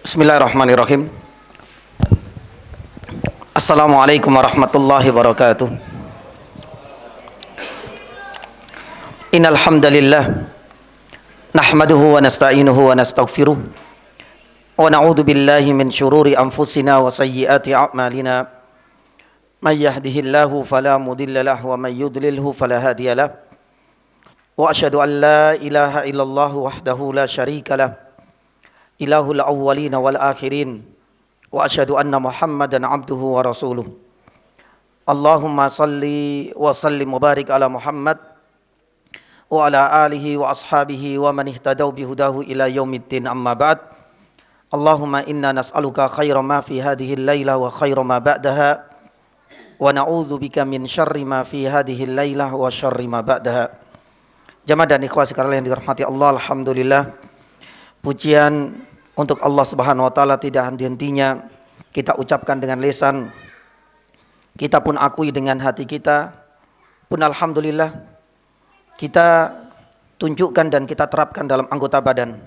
Bismillahirrahmanirrahim. Assalamualaikum warahmatullahi wabarakatuh. Innal hamdalillah nahmaduhu wa nasta'inuhu wa nastaghfiruh wa na'udzu billahi min shururi anfusina wa sayyiati a'malina. May yahdihillahu fala mudilla lahu wa may yudlilhu fala hadiyalah. Wa asyhadu an la ilaha illallah wahdahu la syarika lah. Ilahul awwalina wal akhirin wa asyhadu anna Muhammadan abduhu wa rasuluh. Allahumma salli wa sallim wa barik ala Muhammad wa ala alihi wa ashabihi wa man ihtadaw bihudahu ila yaumiddin, amma ba'd. Allahumma inna nas'aluka khaira ma fi hadhihi al-laila wa khaira ma ba'daha wa na'udzu bika min syarri ma fi hadhihi al-laila wa syarri ma ba'daha. Jamaah dan ikhwah sekalian yang dirahmati Allah, alhamdulillah, pujian untuk Allah Subhanahu wa taala tidak henti-hentinya kita ucapkan dengan lisan, kita pun akui dengan hati kita, pun alhamdulillah kita tunjukkan dan kita terapkan dalam anggota badan.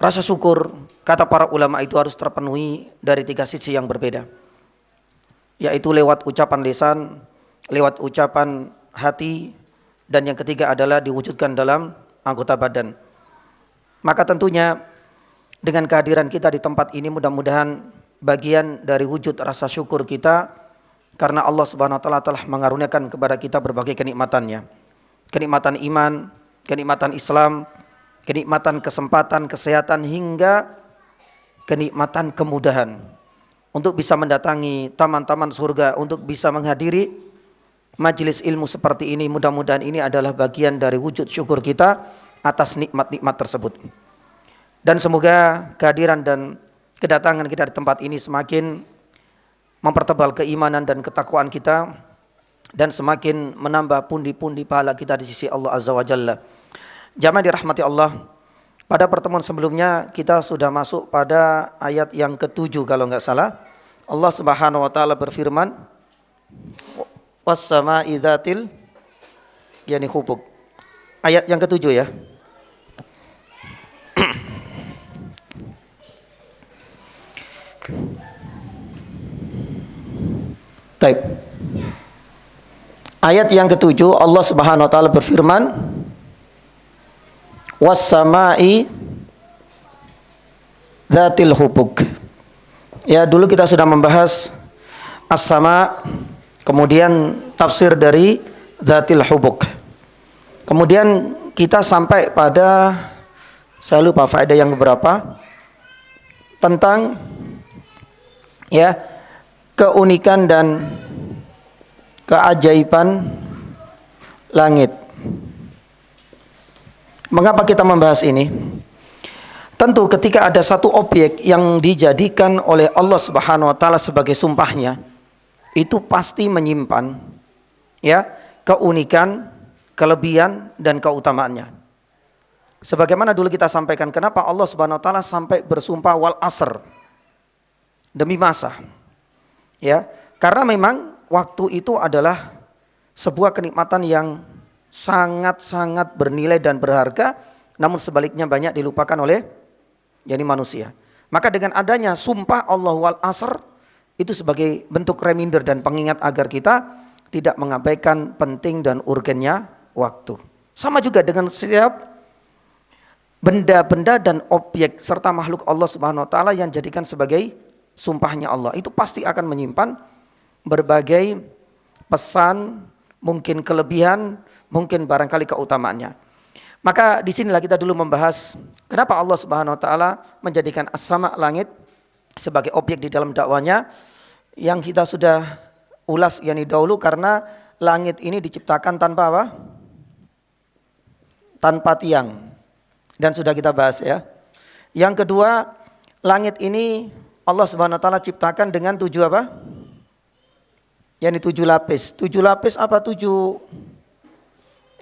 Rasa syukur, kata para ulama, itu harus terpenuhi dari 3 sisi yang berbeda, yaitu lewat ucapan lisan, lewat ucapan hati, dan yang ketiga adalah diwujudkan dalam anggota badan. Maka tentunya dengan kehadiran kita di tempat ini mudah-mudahan bagian dari wujud rasa syukur kita, karena Allah Subhanahu wa taala telah mengaruniakan kepada kita berbagai kenikmatannya. Kenikmatan iman, kenikmatan Islam, kenikmatan kesempatan, kesehatan, hingga kenikmatan kemudahan untuk bisa mendatangi taman-taman surga, untuk bisa menghadiri majelis ilmu seperti ini. Mudah-mudahan ini adalah bagian dari wujud syukur kita atas nikmat-nikmat tersebut. Dan semoga kehadiran dan kedatangan kita di tempat ini semakin mempertebal keimanan dan ketakwaan kita, dan semakin menambah pundi-pundi pahala kita di sisi Allah Azza wa Jalla. Jamaah dirahmati Allah, pada pertemuan sebelumnya kita sudah masuk pada ayat yang ke-7 kalau enggak salah. Allah Subhanahu wa taala berfirman, was-sama'i dzatil yani hubuk. Ayat yang ke-7 ya. Baik. Ayat yang ke-7 Allah Subhanahu wa taala berfirman, was-sama'i dzatil hubuk. Ya, dulu kita sudah membahas as-sama, kemudian tafsir dari dzatil hubuk. Kemudian kita sampai pada, saya lupa faedah yang berapa, tentang ya keunikan dan keajaiban langit. Mengapa kita membahas ini? Tentu ketika ada satu objek yang dijadikan oleh Allah Subhanahu wa taala sebagai sumpahnya, itu pasti menyimpan ya keunikan, kelebihan dan keutamaannya. Sebagaimana dulu kita sampaikan, kenapa Allah Subhanahu wa taala sampai bersumpah wal asr, demi masa. Ya, karena memang waktu itu adalah sebuah kenikmatan yang sangat-sangat bernilai dan berharga, namun sebaliknya banyak dilupakan oleh manusia. Maka dengan adanya sumpah Allah wal asr, itu sebagai bentuk reminder dan pengingat agar kita tidak mengabaikan penting dan urgennya waktu. Sama juga dengan setiap benda-benda dan objek serta makhluk Allah Subhanahu wa taala yang jadikan sebagai sumpahnya Allah, itu pasti akan menyimpan berbagai pesan, mungkin kelebihan, mungkin barangkali keutamaannya. Maka disinilah kita dulu membahas kenapa Allah Subhanahu wa taala menjadikan as-sama, langit, sebagai objek di dalam dakwanya, yang kita sudah ulas dahulu, karena langit ini diciptakan tanpa apa? Tanpa tiang, dan sudah kita bahas ya. Yang kedua, langit ini Allah Subhanahu wa taala ciptakan dengan 7 apa? 7 lapis. 7 lapis apa 7?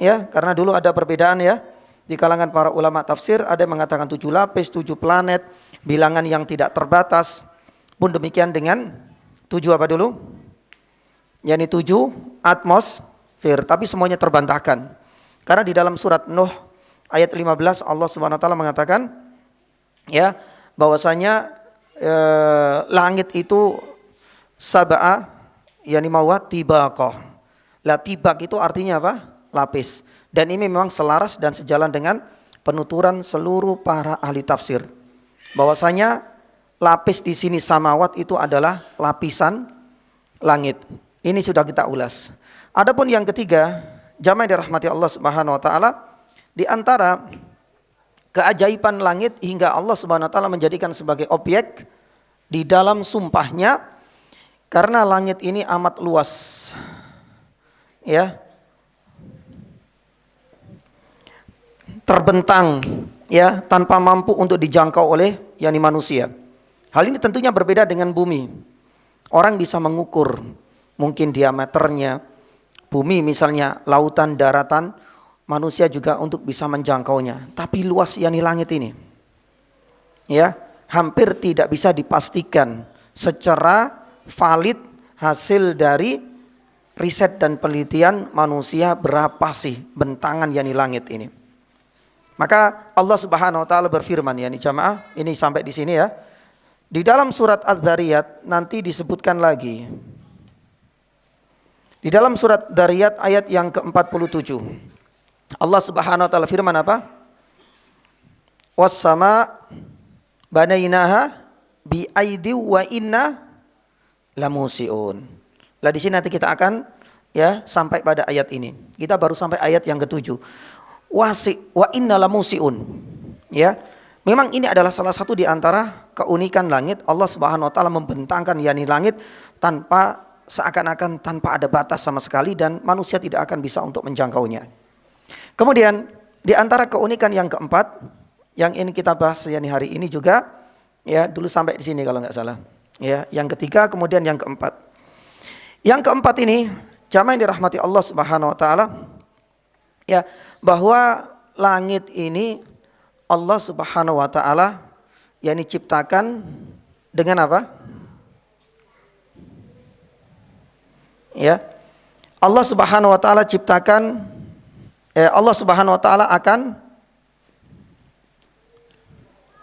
Ya, karena dulu ada perbedaan ya di kalangan para ulama tafsir, ada yang mengatakan 7 lapis, 7 planet, bilangan yang tidak terbatas. Pun demikian dengan 7 apa dulu? 7 atmosfer, tapi semuanya terbantahkan. Karena di dalam surat Nuh ayat 15 Allah Subhanahu wa taala mengatakan ya, bahwasanya langit itu sab'a yani mawat tibaqah. La tibaq itu artinya apa? Lapis. Dan ini memang selaras dan sejalan dengan penuturan seluruh para ahli tafsir. Bahwasanya lapis di sini samawat itu adalah lapisan langit. Ini sudah kita ulas. Adapun yang ketiga, jamaah yang dirahmati Allah Subhanahu wa taala, di antara keajaiban langit hingga Allah Subhanahu wa taala menjadikan sebagai objek di dalam sumpahnya, karena langit ini amat luas. Ya. Terbentang ya, tanpa mampu untuk dijangkau oleh yakni manusia. Hal ini tentunya berbeda dengan bumi. Orang bisa mengukur mungkin diameternya bumi, misalnya lautan, daratan, manusia juga untuk bisa menjangkaunya. Tapi luas yakni langit ini, ya, hampir tidak bisa dipastikan secara valid hasil dari riset dan penelitian manusia berapa sih bentangan yakni langit ini. Maka Allah Subhanahu wa taala berfirman, yakni jamaah, ini sampai di sini ya. Di dalam surat Az-Dzariyat nanti disebutkan lagi. Di dalam surat Dzariyat ayat yang ke-47. Allah Subhanahu wa taala firman apa? Was-sama banainaha bi aidi wa inna lamusiun. Lah di sini nanti kita akan ya sampai pada ayat ini. Kita baru sampai ayat yang ke-7. Wa inna lamusiun. Ya. Memang ini adalah salah satu di antara keunikan langit. Allah Subhanahu wa taala membentangkan yakni langit tanpa seakan-akan tanpa ada batas sama sekali, dan manusia tidak akan bisa untuk menjangkaunya. Kemudian di antara keunikan yang keempat yang ini kita bahas yakni hari ini juga, ya dulu sampai di sini kalau nggak salah. Ya, yang ketiga kemudian yang keempat. Yang keempat ini jamaah yang dirahmati Allah Subhanahu wa taala, ya, bahwa langit ini Allah Subhanahu wa taala yakni ciptakan dengan apa? Ya. Allah Subhanahu wa taala ciptakan Allah Subhanahu wa taala akan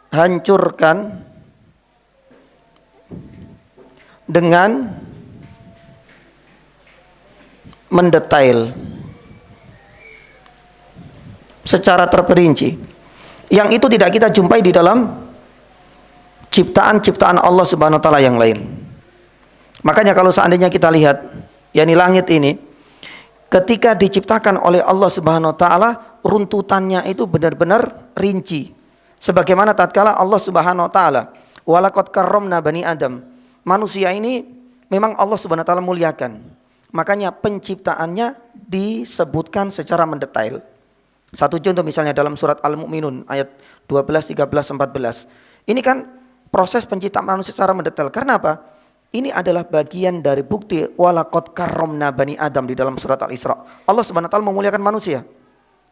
hancurkan dengan mendetail secara terperinci, yang itu tidak kita jumpai di dalam ciptaan-ciptaan Allah Subhanahu wa taala yang lain. Makanya kalau seandainya kita lihat yakni langit ini ketika diciptakan oleh Allah Subhanahu wa taala, runtutannya itu benar-benar rinci. Sebagaimana tatkala Allah Subhanahu wa taala, walaqad karramna bani Adam. Manusia ini memang Allah Subhanahu wa taala muliakan. Makanya penciptaannya disebutkan secara mendetail. Satu contoh misalnya dalam surat Al-Mu'minun ayat 12, 13, 14. Ini kan proses penciptaan manusia secara mendetail. Karena apa? Ini adalah bagian dari bukti walaqad karramna bani Adam di dalam surat Al-Isra. Allah Subhanahu wa taala memuliakan manusia.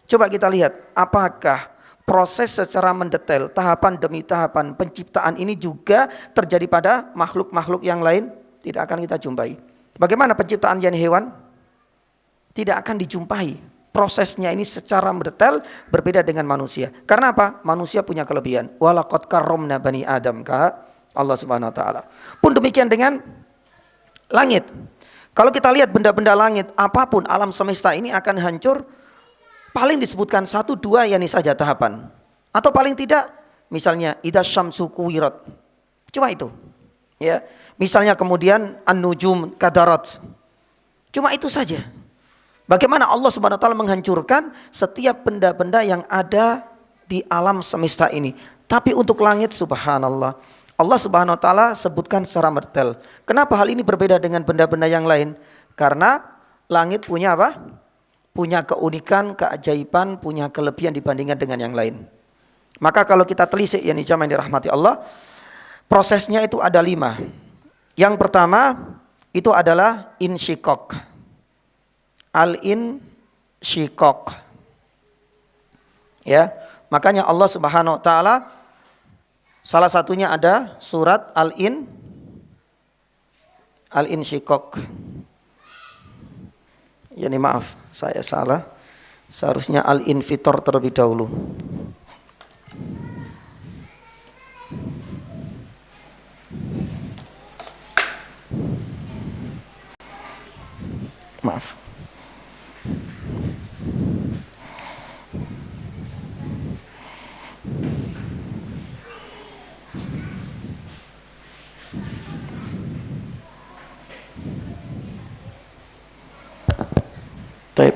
Coba kita lihat apakah proses secara mendetail, tahapan demi tahapan penciptaan ini juga terjadi pada makhluk-makhluk yang lain? Tidak akan kita jumpai. Bagaimana penciptaan yakni hewan? Tidak akan dijumpai. Prosesnya ini secara mendetail berbeda dengan manusia. Karena apa? Manusia punya kelebihan. Walaqad karramna bani Adam, kata Allah Subhanahu wa taala. Pun demikian dengan langit. Kalau kita lihat benda-benda langit, apapun alam semesta ini akan hancur. Paling disebutkan 1, 2 yakni saja tahapan. Atau paling tidak misalnya idza syamsu kuwirat. Cuma itu. Ya. Misalnya kemudian an-nujum kadarat. Cuma itu saja. Bagaimana Allah Subhanahu wa taala menghancurkan setiap benda-benda yang ada di alam semesta ini. Tapi untuk langit subhanallah, Allah Subhanahu wa taala sebutkan secara mendetail. Kenapa hal ini berbeda dengan benda-benda yang lain? Karena langit punya apa? Punya keunikan, keajaiban, punya kelebihan dibandingkan dengan yang lain. Maka kalau kita telisik yakni jamaah yang dirahmati Allah, prosesnya itu ada 5. Yang pertama itu adalah insyikok. Al-insyikok. Ya, makanya Allah Subhanahu wa taala salah satunya ada surat Al-insyikok. Ya, ini maaf, saya salah. Seharusnya Al-infitor terlebih dahulu. Maaf. Baik.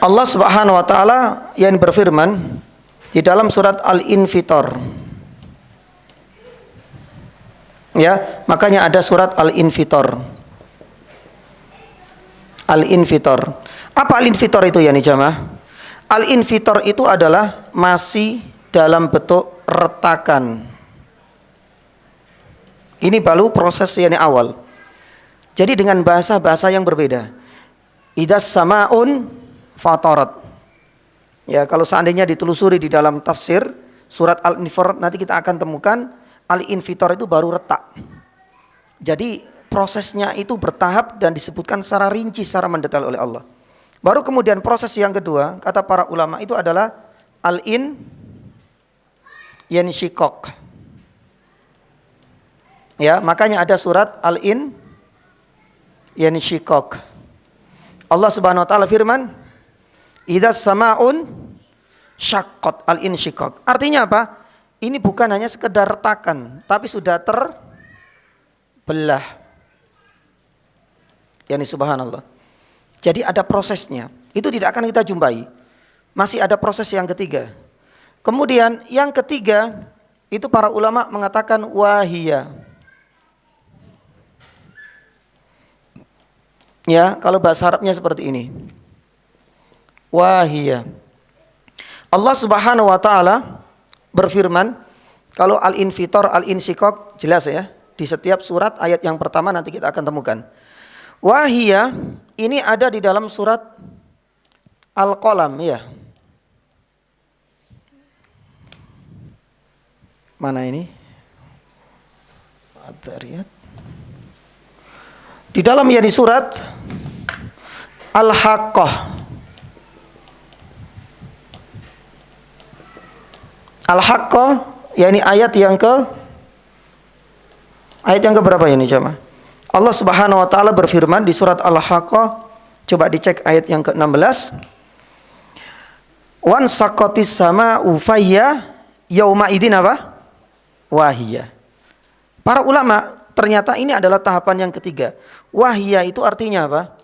Allah Subhanahu wa taala yang berfirman di dalam surat Al-Infitor. Ya, makanya ada surat Al-Infitor. Al-Infitor. Apa Al-Infitor itu ya nih jamaah? Al-Infitor itu adalah masih dalam bentuk retakan. Ini baru proses yang awal. Jadi dengan bahasa-bahasa yang berbeda. Idas samaun fatarat. Ya, kalau seandainya ditelusuri di dalam tafsir surat Al-Infitor nanti kita akan temukan Al-Infitor itu baru retak. Jadi prosesnya itu bertahap dan disebutkan secara rinci, secara mendetail oleh Allah. Baru kemudian proses yang kedua, kata para ulama itu adalah Al-Insyikok. Ya, makanya ada surat Al-Insyikok. Allah Subhanahu wa taala firman, "Idzas samaun syaqqat." Al-Insyikok. Artinya apa? Ini bukan hanya sekedar retakan, tapi sudah terbelah. Yani subhanallah. Jadi ada prosesnya. Itu tidak akan kita jumpai. Masih ada proses yang ketiga. Kemudian yang ketiga itu para ulama mengatakan wahiyah. Ya, kalau bahasa Arabnya seperti ini. Wahiyah. Allah Subhanahu wa taala berfirman, kalau Al-Infitor, Al-Insyikok jelas ya, di setiap surat ayat yang pertama nanti kita akan temukan. Wahiyah ini ada di dalam surat Al-Qalam ya. Mana ini? Ad-Dzariyat. Di dalam ya di surat Al-Haqqah. Al-Haqqah, yakni ayat yang berapa ini jemaah? Allah Subhanahu wa taala berfirman di surat Al-Haqqah, coba dicek ayat yang ke-16. Wan saqatis sama'u fayya yauma idzin apa? Wahiyah. Para ulama ternyata ini adalah tahapan yang ketiga. Wahiyah itu artinya apa?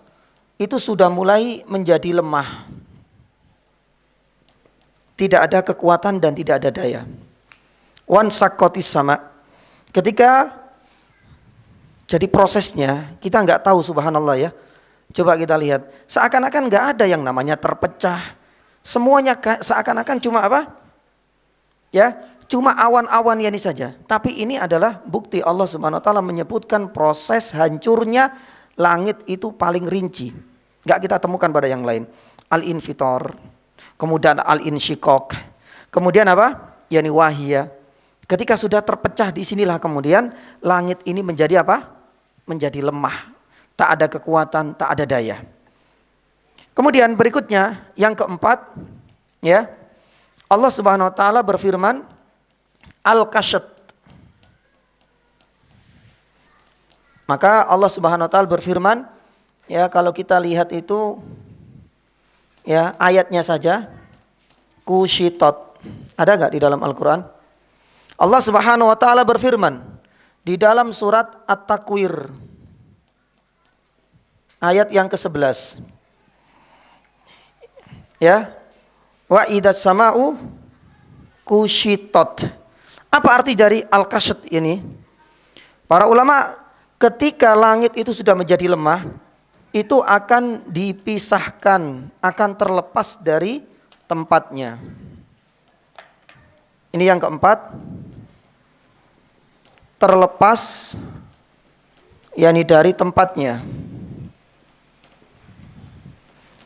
Itu sudah mulai menjadi lemah. Tidak ada kekuatan dan tidak ada daya. Wan sakotis sama. Ketika jadi prosesnya kita nggak tahu subhanallah ya. Coba kita lihat. Seakan-akan nggak ada yang namanya terpecah. Semuanya seakan-akan cuma apa? Ya, cuma awan-awan ini saja. Tapi ini adalah bukti Allah Subhanahu wa taala menyebutkan proses hancurnya langit itu paling rinci. Nggak kita temukan pada yang lain. Al-Infitor. Kemudian Al-Insyikok. Kemudian apa? Yani wahiyah. Ketika sudah terpecah di sinilah kemudian langit ini menjadi apa? Menjadi lemah. Tak ada kekuatan, tak ada daya. Kemudian berikutnya yang keempat ya. Allah Subhanahu wa taala berfirman Al-Kashat. Maka Allah Subhanahu wa taala berfirman ya, kalau kita lihat itu ya, ayatnya saja kushitot. Ada enggak di dalam Al-Qur'an? Allah Subhanahu wa taala berfirman di dalam surat At-Takwir ayat yang ke-11. Ya. Wa idzas sama'u kushitot. Apa arti dari al-kashat ini? Para ulama ketika langit itu sudah menjadi lemah, itu akan dipisahkan, akan terlepas dari tempatnya. Ini yang keempat, terlepas yakni dari tempatnya.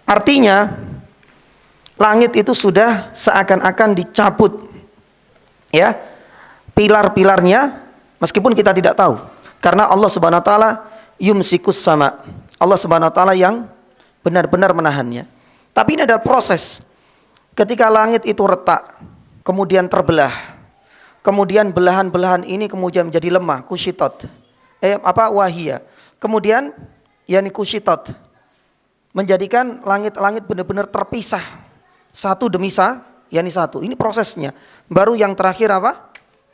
Artinya langit itu sudah seakan-akan dicabut ya, pilar-pilarnya Meskipun kita tidak tahu. Karena Allah Subhanahu wa taala yumsikus sama. Allah Subhanahu wa taala yang benar-benar menahannya. Tapi ini adalah proses. Ketika langit itu retak, kemudian terbelah. Kemudian belahan-belahan ini kemudian menjadi lemah, kushitot. Wahia. Kemudian yani kushitot. Menjadikan langit-langit benar-benar terpisah. Satu demi satu. Ini prosesnya. Baru yang terakhir apa?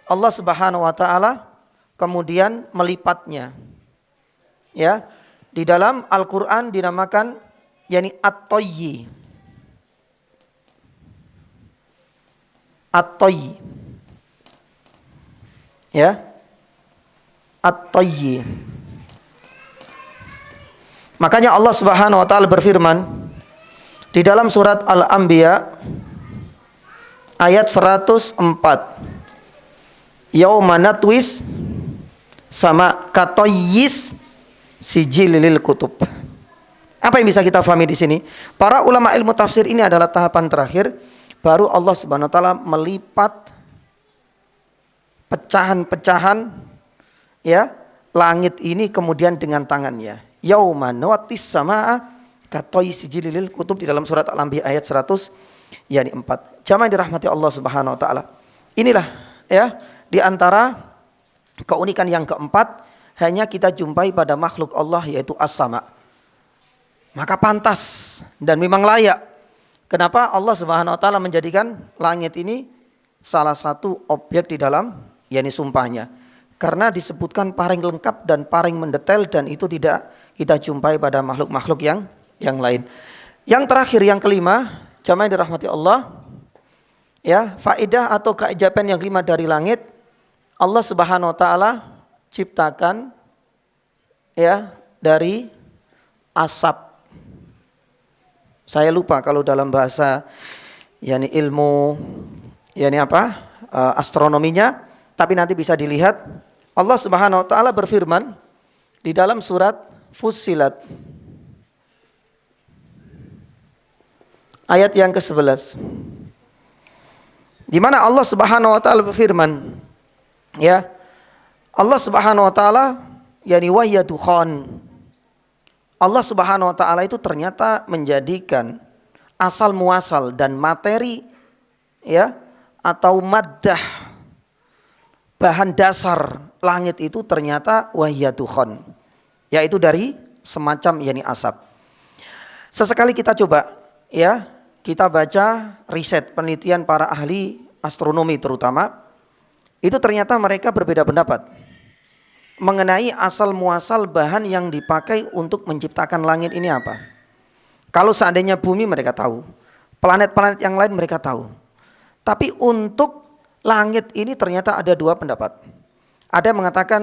Allah Subhanahu wa taala kemudian melipatnya. Ya. Di dalam Al-Qur'an dinamakan yani at-tayyi. At-tayyi. Ya. At-tayyi. Makanya Allah Subhanahu wa taala berfirman di dalam surat Al-Anbiya ayat 104. Yauma natwis sama katoyis sijilil kutub. Apa yang bisa kita pahami di sini? Para ulama ilmu tafsir ini adalah tahapan terakhir, baru Allah Subhanahu wa taala melipat pecahan-pecahan ya langit ini kemudian dengan tangannya. Yauma nawatis samaa katoyis sijilil kutub di dalam surat Al-Anbiya ayat 100 yani 4. Jamaah yang dirahmati Allah Subhanahu wa taala. Inilah ya di antara keunikan yang keempat hanya kita jumpai pada makhluk Allah yaitu as-sama. Maka pantas dan memang layak. Kenapa Allah Subhanahu wa taala menjadikan langit ini salah satu objek di dalam yakni sumpahnya. Karena disebutkan paling lengkap dan paling mendetail dan itu tidak kita jumpai pada makhluk-makhluk yang lain. Yang terakhir yang kelima, jamaah yang dirahmati Allah, ya, faedah atau keajaiban yang kelima dari langit, Allah Subhanahu wa taala ciptakan ya dari asap. Saya lupa kalau dalam bahasa yakni ilmu yakni astronominya, tapi nanti bisa dilihat. Allah Subhanahu wa taala berfirman di dalam surat Fussilat ayat yang ke-11. Di mana Allah Subhanahu wa taala berfirman, ya. Allah Subhanahu wa taala yani wahyadukhan. Allah Subhanahu wa taala itu ternyata menjadikan asal muasal dan materi ya atau maddah bahan dasar langit itu ternyata wahyadukhan, yaitu dari semacam yani asap. Sesekali kita coba ya, kita baca riset penelitian para ahli astronomi terutama, itu ternyata mereka berbeda pendapat mengenai asal muasal bahan yang dipakai untuk menciptakan langit ini apa. Kalau seandainya bumi mereka tahu, planet-planet yang lain mereka tahu. Tapi untuk langit ini ternyata ada dua pendapat. Ada yang mengatakan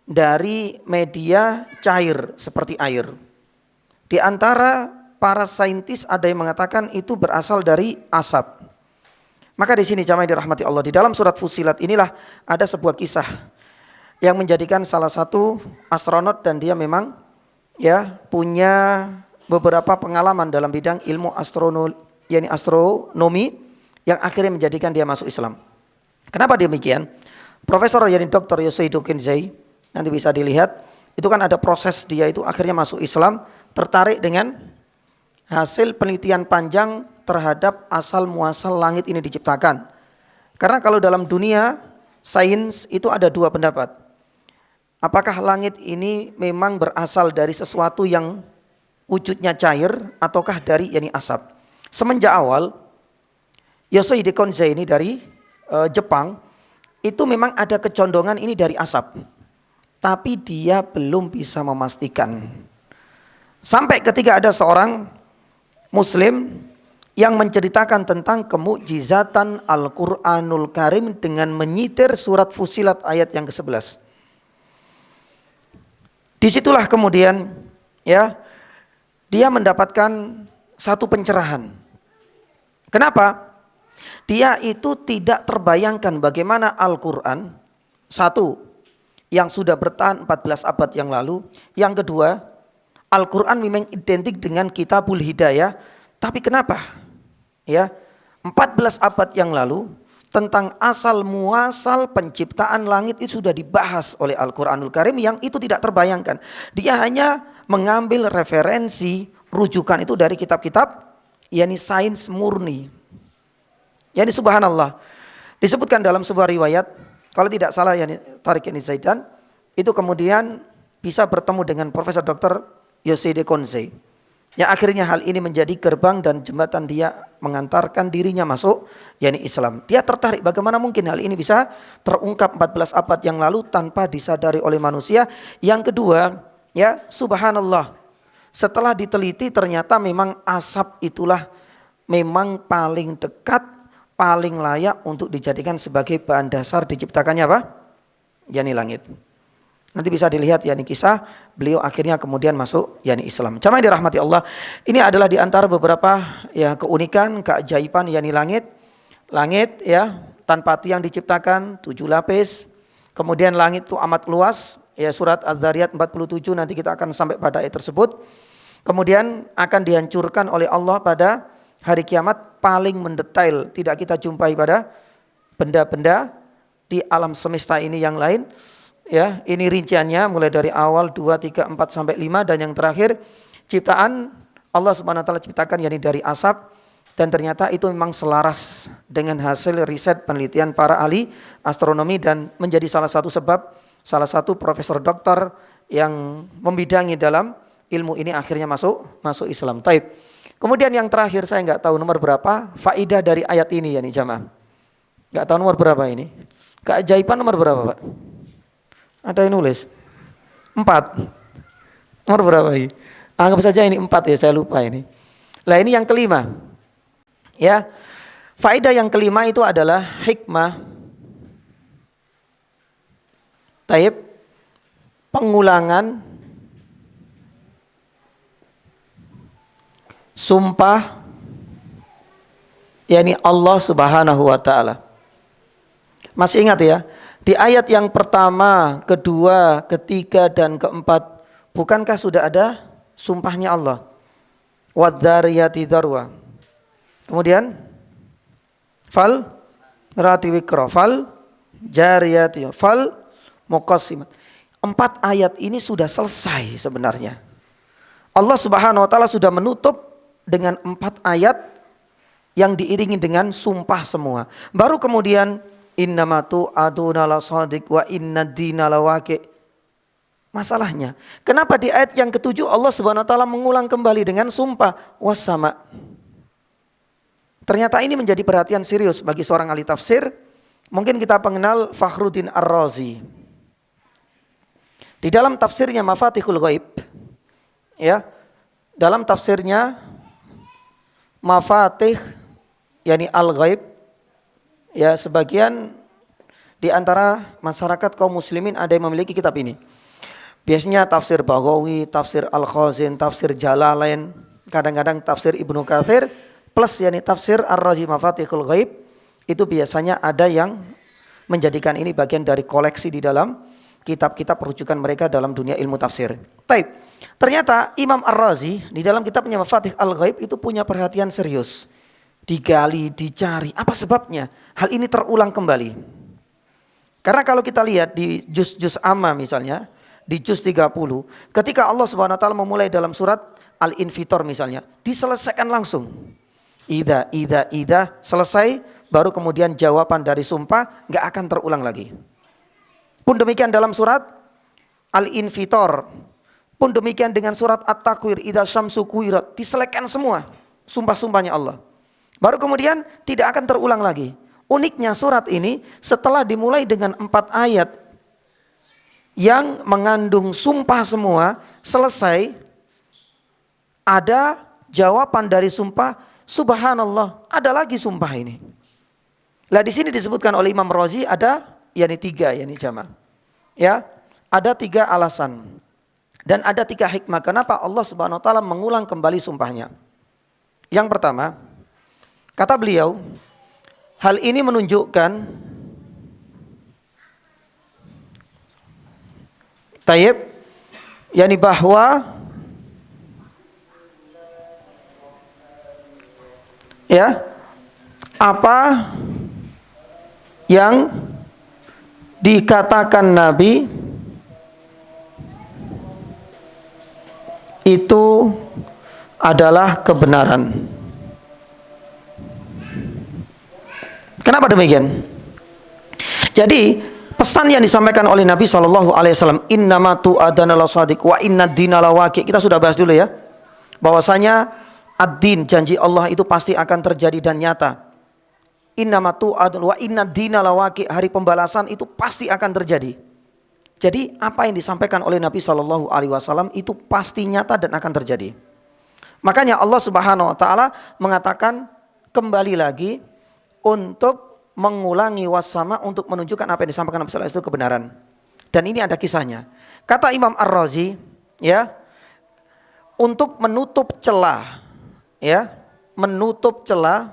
dari media cair seperti air. Di antara para saintis ada yang mengatakan itu berasal dari asap. Maka di sini jamaah dirahmati Allah, di dalam surat Fussilat inilah ada sebuah kisah yang menjadikan salah satu astronot dan dia memang ya punya beberapa pengalaman dalam bidang ilmu astronomi yang akhirnya menjadikan dia masuk Islam. Kenapa demikian? Profesor yakni Dr. Yoseido Kenzai, nanti bisa dilihat, itu kan ada proses dia itu akhirnya masuk Islam, tertarik dengan hasil penelitian panjang terhadap asal muasal langit ini diciptakan. Karena kalau dalam dunia sains itu ada dua pendapat. Apakah langit ini memang berasal dari sesuatu yang wujudnya cair ataukah dari yakni asap? Semenjak awal Yoseido Kenzai ini dari Jepang itu memang ada kecondongan ini dari asap. Tapi dia belum bisa memastikan. Sampai ketika ada seorang Muslim yang menceritakan tentang kemukjizatan Al-Quranul Karim dengan menyitir surat Fussilat ayat yang ke-11. Disitulah kemudian ya dia mendapatkan satu pencerahan. Kenapa? Dia itu tidak terbayangkan bagaimana Al-Quran, satu, yang sudah bertahan 14 abad yang lalu. Yang kedua, Al-Quran memang identik dengan Kitabul Hidayah. Tapi kenapa? Ya, 14 abad yang lalu tentang asal muasal penciptaan langit itu sudah dibahas oleh Al-Quranul Karim yang itu tidak terbayangkan. Dia hanya mengambil referensi rujukan itu dari kitab-kitab yakni sains murni. Yani subhanallah. Disebutkan dalam sebuah riwayat, kalau tidak salah yakni Tariq ibn Zaidan itu kemudian bisa bertemu dengan Profesor Dr. Yoshide Konsei. Yang akhirnya hal ini menjadi gerbang dan jembatan dia mengantarkan dirinya masuk yakni Islam. Dia tertarik bagaimana mungkin hal ini bisa terungkap 14 abad yang lalu tanpa disadari oleh manusia. Yang kedua, ya subhanallah. Setelah diteliti ternyata memang asap itulah memang paling dekat, paling layak untuk dijadikan sebagai bahan dasar diciptakannya apa? yakni langit. Nanti bisa dilihat yakni kisah beliau akhirnya kemudian masuk yakni Islam. Jamaah dirahmati Allah, ini adalah di antara beberapa ya keunikan, keajaiban yakni langit. Langit ya tanpa tiang diciptakan, 7 lapis. Kemudian langit itu amat luas, ya surat Az-Zariyat 47 nanti kita akan sampai pada ayat tersebut. Kemudian akan dihancurkan oleh Allah pada hari kiamat paling mendetail, tidak kita jumpai pada benda-benda di alam semesta ini yang lain. Ya, ini rinciannya mulai dari awal 2, 3, 4 sampai 5 dan yang terakhir ciptaan Allah Subhanahu wa taala ciptakan yakni dari asap dan ternyata itu memang selaras dengan hasil riset penelitian para ahli astronomi dan menjadi salah satu sebab salah satu profesor doktor yang membidangi dalam ilmu ini akhirnya masuk Islam. Taib. Kemudian yang terakhir saya enggak tahu nomor berapa faidah dari ayat ini yakni jamaah. Enggak tahu nomor berapa ini. Keajaiban nomor berapa, Pak? Ada yang nulis 4. Nomor berapa ini? Anggap saja ini 4 ya, saya lupa ini. Lah ini yang kelima. Ya. Faedah yang kelima itu adalah hikmah. Taib. Pengulangan sumpah yakni Allah Subhanahu wa taala. Masih ingat ya? Di ayat yang pertama, kedua, ketiga, dan keempat, bukankah sudah ada sumpahnya Allah? Wadzariyati dzarwa. Kemudian, fal rati wikra, fal jariyati, fal muqassimat. 4 ayat ini sudah selesai sebenarnya. Allah Subhanahu wa taala sudah menutup dengan 4 ayat yang diiringi dengan sumpah semua. Baru kemudian innamatu aduna la shadiq wa inna dina la waqi. Masalahnya, kenapa di ayat yang ke-7 Allah Subhanahu wa taala mengulang kembali dengan sumpah wasama? Ternyata ini menjadi perhatian serius bagi seorang ahli tafsir. Mungkin kita mengenal Fakhruddin Ar-Razi. Di dalam tafsirnya Mafatihul Ghaib, ya, dalam tafsirnya Mafatih yakni Al-Ghaib, ya sebagian di antara masyarakat kaum muslimin ada yang memiliki kitab ini. Biasanya tafsir Baghawi, tafsir Al-Khazin, tafsir Jalalain, kadang-kadang tafsir Ibnu Katsir plus yakni tafsir Ar-Razi Mafatihul Ghaib, itu biasanya ada yang menjadikan ini bagian dari koleksi di dalam kitab-kitab rujukan mereka dalam dunia ilmu tafsir. Taib. Ternyata Imam Ar-Razi di dalam kitabnya Mafatih Al-Ghaib itu punya perhatian serius. Digali, dicari, apa sebabnya hal ini terulang kembali. Karena kalau kita lihat di juz-juz amma misalnya, di juz 30, ketika Allah Subhanahu wa taala memulai dalam surat Al-Infitor misalnya, diselesaikan langsung. Ida, selesai, baru kemudian jawaban dari sumpah enggak akan terulang lagi. Pun demikian dalam surat Al-Infitor, pun demikian dengan surat At-Takwir, Idza syamsu kuwirat, diselesaikan semua sumpah-sumpahnya Allah. Baru kemudian tidak akan terulang lagi. Uniknya surat ini setelah dimulai dengan 4 ayat yang mengandung sumpah semua, selesai ada jawaban dari sumpah, subhanallah, ada lagi sumpah ini. Lah di sini disebutkan oleh Imam Razi ada yakni 3 yakni jamaah. Ya, ada 3 alasan. Dan ada 3 hikmah kenapa Allah Subhanahu wa taala mengulang kembali sumpahnya. Yang pertama, kata beliau, hal ini menunjukkan tayyib, yakni bahwa ya apa yang dikatakan Nabi itu adalah kebenaran. Kenapa demikian? Jadi pesan yang disampaikan oleh Nabi SAW, innama tu'adana la shadiq wa inna dina la waqi'. Kita sudah bahas dulu ya, bahwasanya ad-din, janji Allah itu pasti akan terjadi dan nyata. Innama tu'adana wa inna dina la waqi', hari pembalasan itu pasti akan terjadi. Jadi apa yang disampaikan oleh Nabi SAW itu pasti nyata dan akan terjadi. Makanya Allah Subhanahu Wa Taala mengatakan kembali lagi untuk mengulangi wasama, untuk menunjukkan apa yang disampaikan Nabi SAW itu kebenaran. Dan ini ada kisahnya. Kata Imam Ar-Razi, ya, untuk menutup celah, ya, menutup celah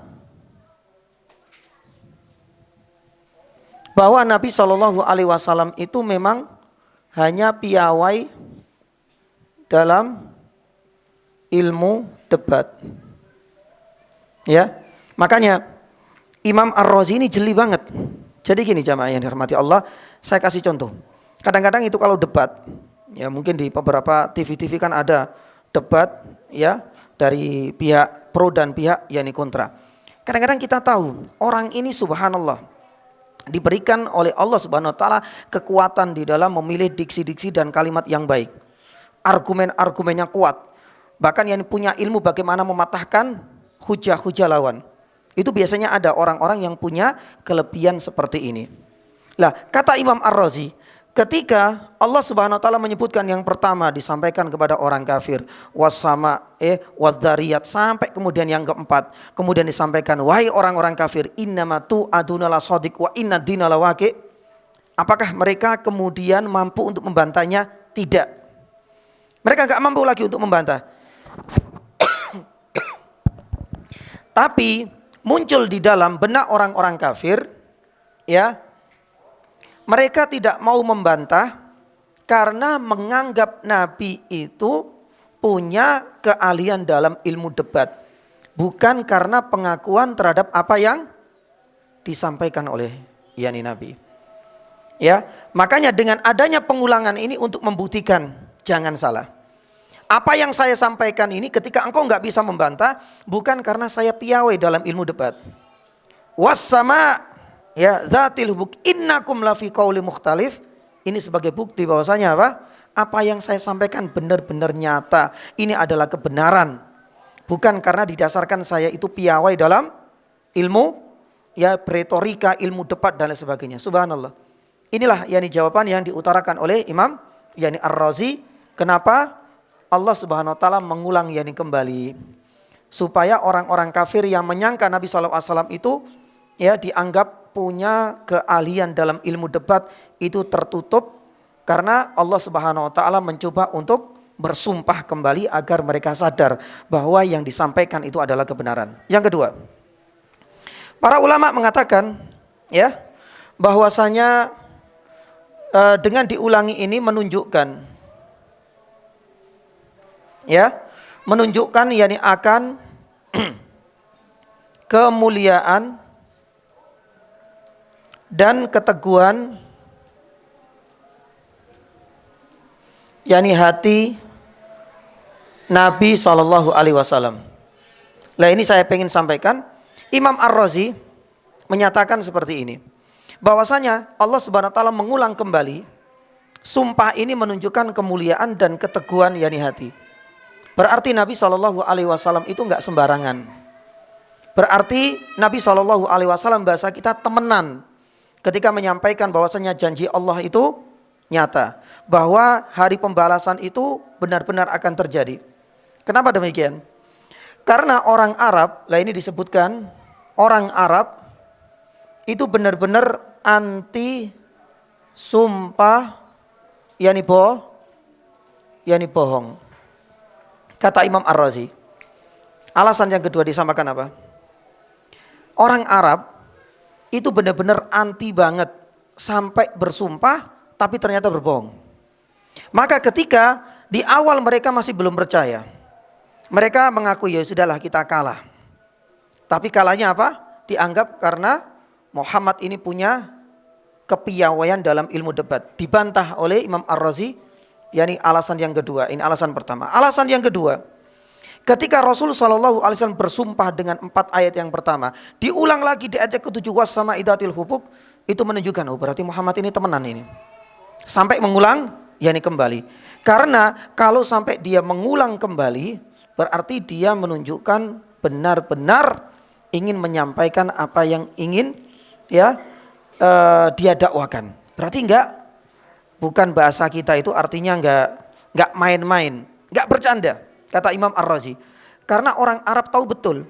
bahwa Nabi SAW itu memang hanya piawai dalam ilmu debat. Ya, makanya Imam Ar-Razi ini jeli banget. Jadi gini jamaah yang dirahmati Allah, saya kasih contoh. Kadang-kadang itu kalau debat, ya mungkin di beberapa TV-TV kan ada debat, ya, dari pihak pro dan pihak yakni kontra. Kadang-kadang kita tahu orang ini subhanallah diberikan oleh Allah Subhanahu Wa Taala kekuatan di dalam memilih diksi-diksi dan kalimat yang baik. Argumen-argumennya kuat. Bahkan yang punya ilmu bagaimana mematahkan hujah-hujah lawan. Itu biasanya ada orang-orang yang punya kelebihan seperti ini. Lah, kata Imam Ar-Razi, ketika Allah Subhanahu Wa Taala menyebutkan yang pertama disampaikan kepada orang kafir, wasama wadzariyat, sampai kemudian yang keempat kemudian disampaikan, wahai orang-orang kafir, innama tu'aduna la shadiq wa inna dina la waqi'. Apakah mereka kemudian mampu untuk membantahnya? Tidak. Mereka enggak mampu lagi untuk membantah. Tapi muncul di dalam benak orang-orang kafir, ya, mereka tidak mau membantah karena menganggap Nabi itu punya keahlian dalam ilmu debat, bukan karena pengakuan terhadap apa yang disampaikan oleh yakni Nabi. Ya, makanya dengan adanya pengulangan ini untuk membuktikan, jangan salah. Apa yang saya sampaikan ini ketika engkau nggak bisa membantah, bukan karena saya piawai dalam ilmu debat. Wassama, ya, dzatil hubuk innakum lafi qauli mukhtalif. Ini sebagai bukti bahwasanya apa? Apa yang saya sampaikan benar-benar nyata. Ini adalah kebenaran. Bukan karena didasarkan saya itu piawai dalam ilmu, ya, retorika, ilmu debat dan lain sebagainya. Subhanallah. Inilah yakni jawaban yang diutarakan oleh Imam yakni Ar-Razi. Kenapa Allah Subhanahu Wa Taala mengulang yakni kembali, supaya orang-orang kafir yang menyangka Nabi SAW itu, ya, dianggap punya keahlian dalam ilmu debat itu tertutup, karena Allah Subhanahu Wa Taala mencoba untuk bersumpah kembali agar mereka sadar bahwa yang disampaikan itu adalah kebenaran. Yang kedua, para ulama mengatakan, ya, bahwasanya dengan diulangi ini menunjukkan, ya, menunjukkan yakni akan kemuliaan dan keteguhan yakni hati Nabi SAW. Lah ini saya ingin sampaikan, Imam Ar-Razi menyatakan seperti ini, bahwasanya Allah Subhanahu Wa Taala mengulang kembali sumpah ini menunjukkan kemuliaan dan keteguhan yakni hati. Berarti Nabi SAW itu enggak sembarangan. Berarti Nabi SAW bahasa kita temenan ketika menyampaikan bahwasanya janji Allah itu nyata, bahwa hari pembalasan itu benar-benar akan terjadi. Kenapa demikian? Karena orang Arab, lah ini disebutkan, orang Arab itu benar-benar anti sumpah yakni bohong. Kata Imam Ar-Razi, alasan yang kedua disampaikan apa? Orang Arab itu benar-benar anti banget sampai bersumpah tapi ternyata berbohong. Maka ketika di awal mereka masih belum percaya, mereka mengaku ya sudahlah kita kalah. Tapi kalahnya apa? Dianggap karena Muhammad ini punya kepiawaian dalam ilmu debat. Dibantah oleh Imam Ar-Razi, yakni alasan yang kedua. Ini alasan pertama. Alasan yang kedua, ketika Rasul SAW bersumpah dengan 4 ayat yang pertama, diulang lagi di ayat ke-7, was-sama'i dzatil hubuk, itu menunjukkan berarti Muhammad ini temenan ini. Sampai mengulang, yakni kembali. Karena kalau sampai dia mengulang kembali, berarti dia menunjukkan benar-benar ingin menyampaikan apa yang ingin dia dakwakan. Berarti bukan bahasa kita itu artinya enggak main-main, enggak bercanda, kata Imam Ar-Razi. Karena orang Arab tahu betul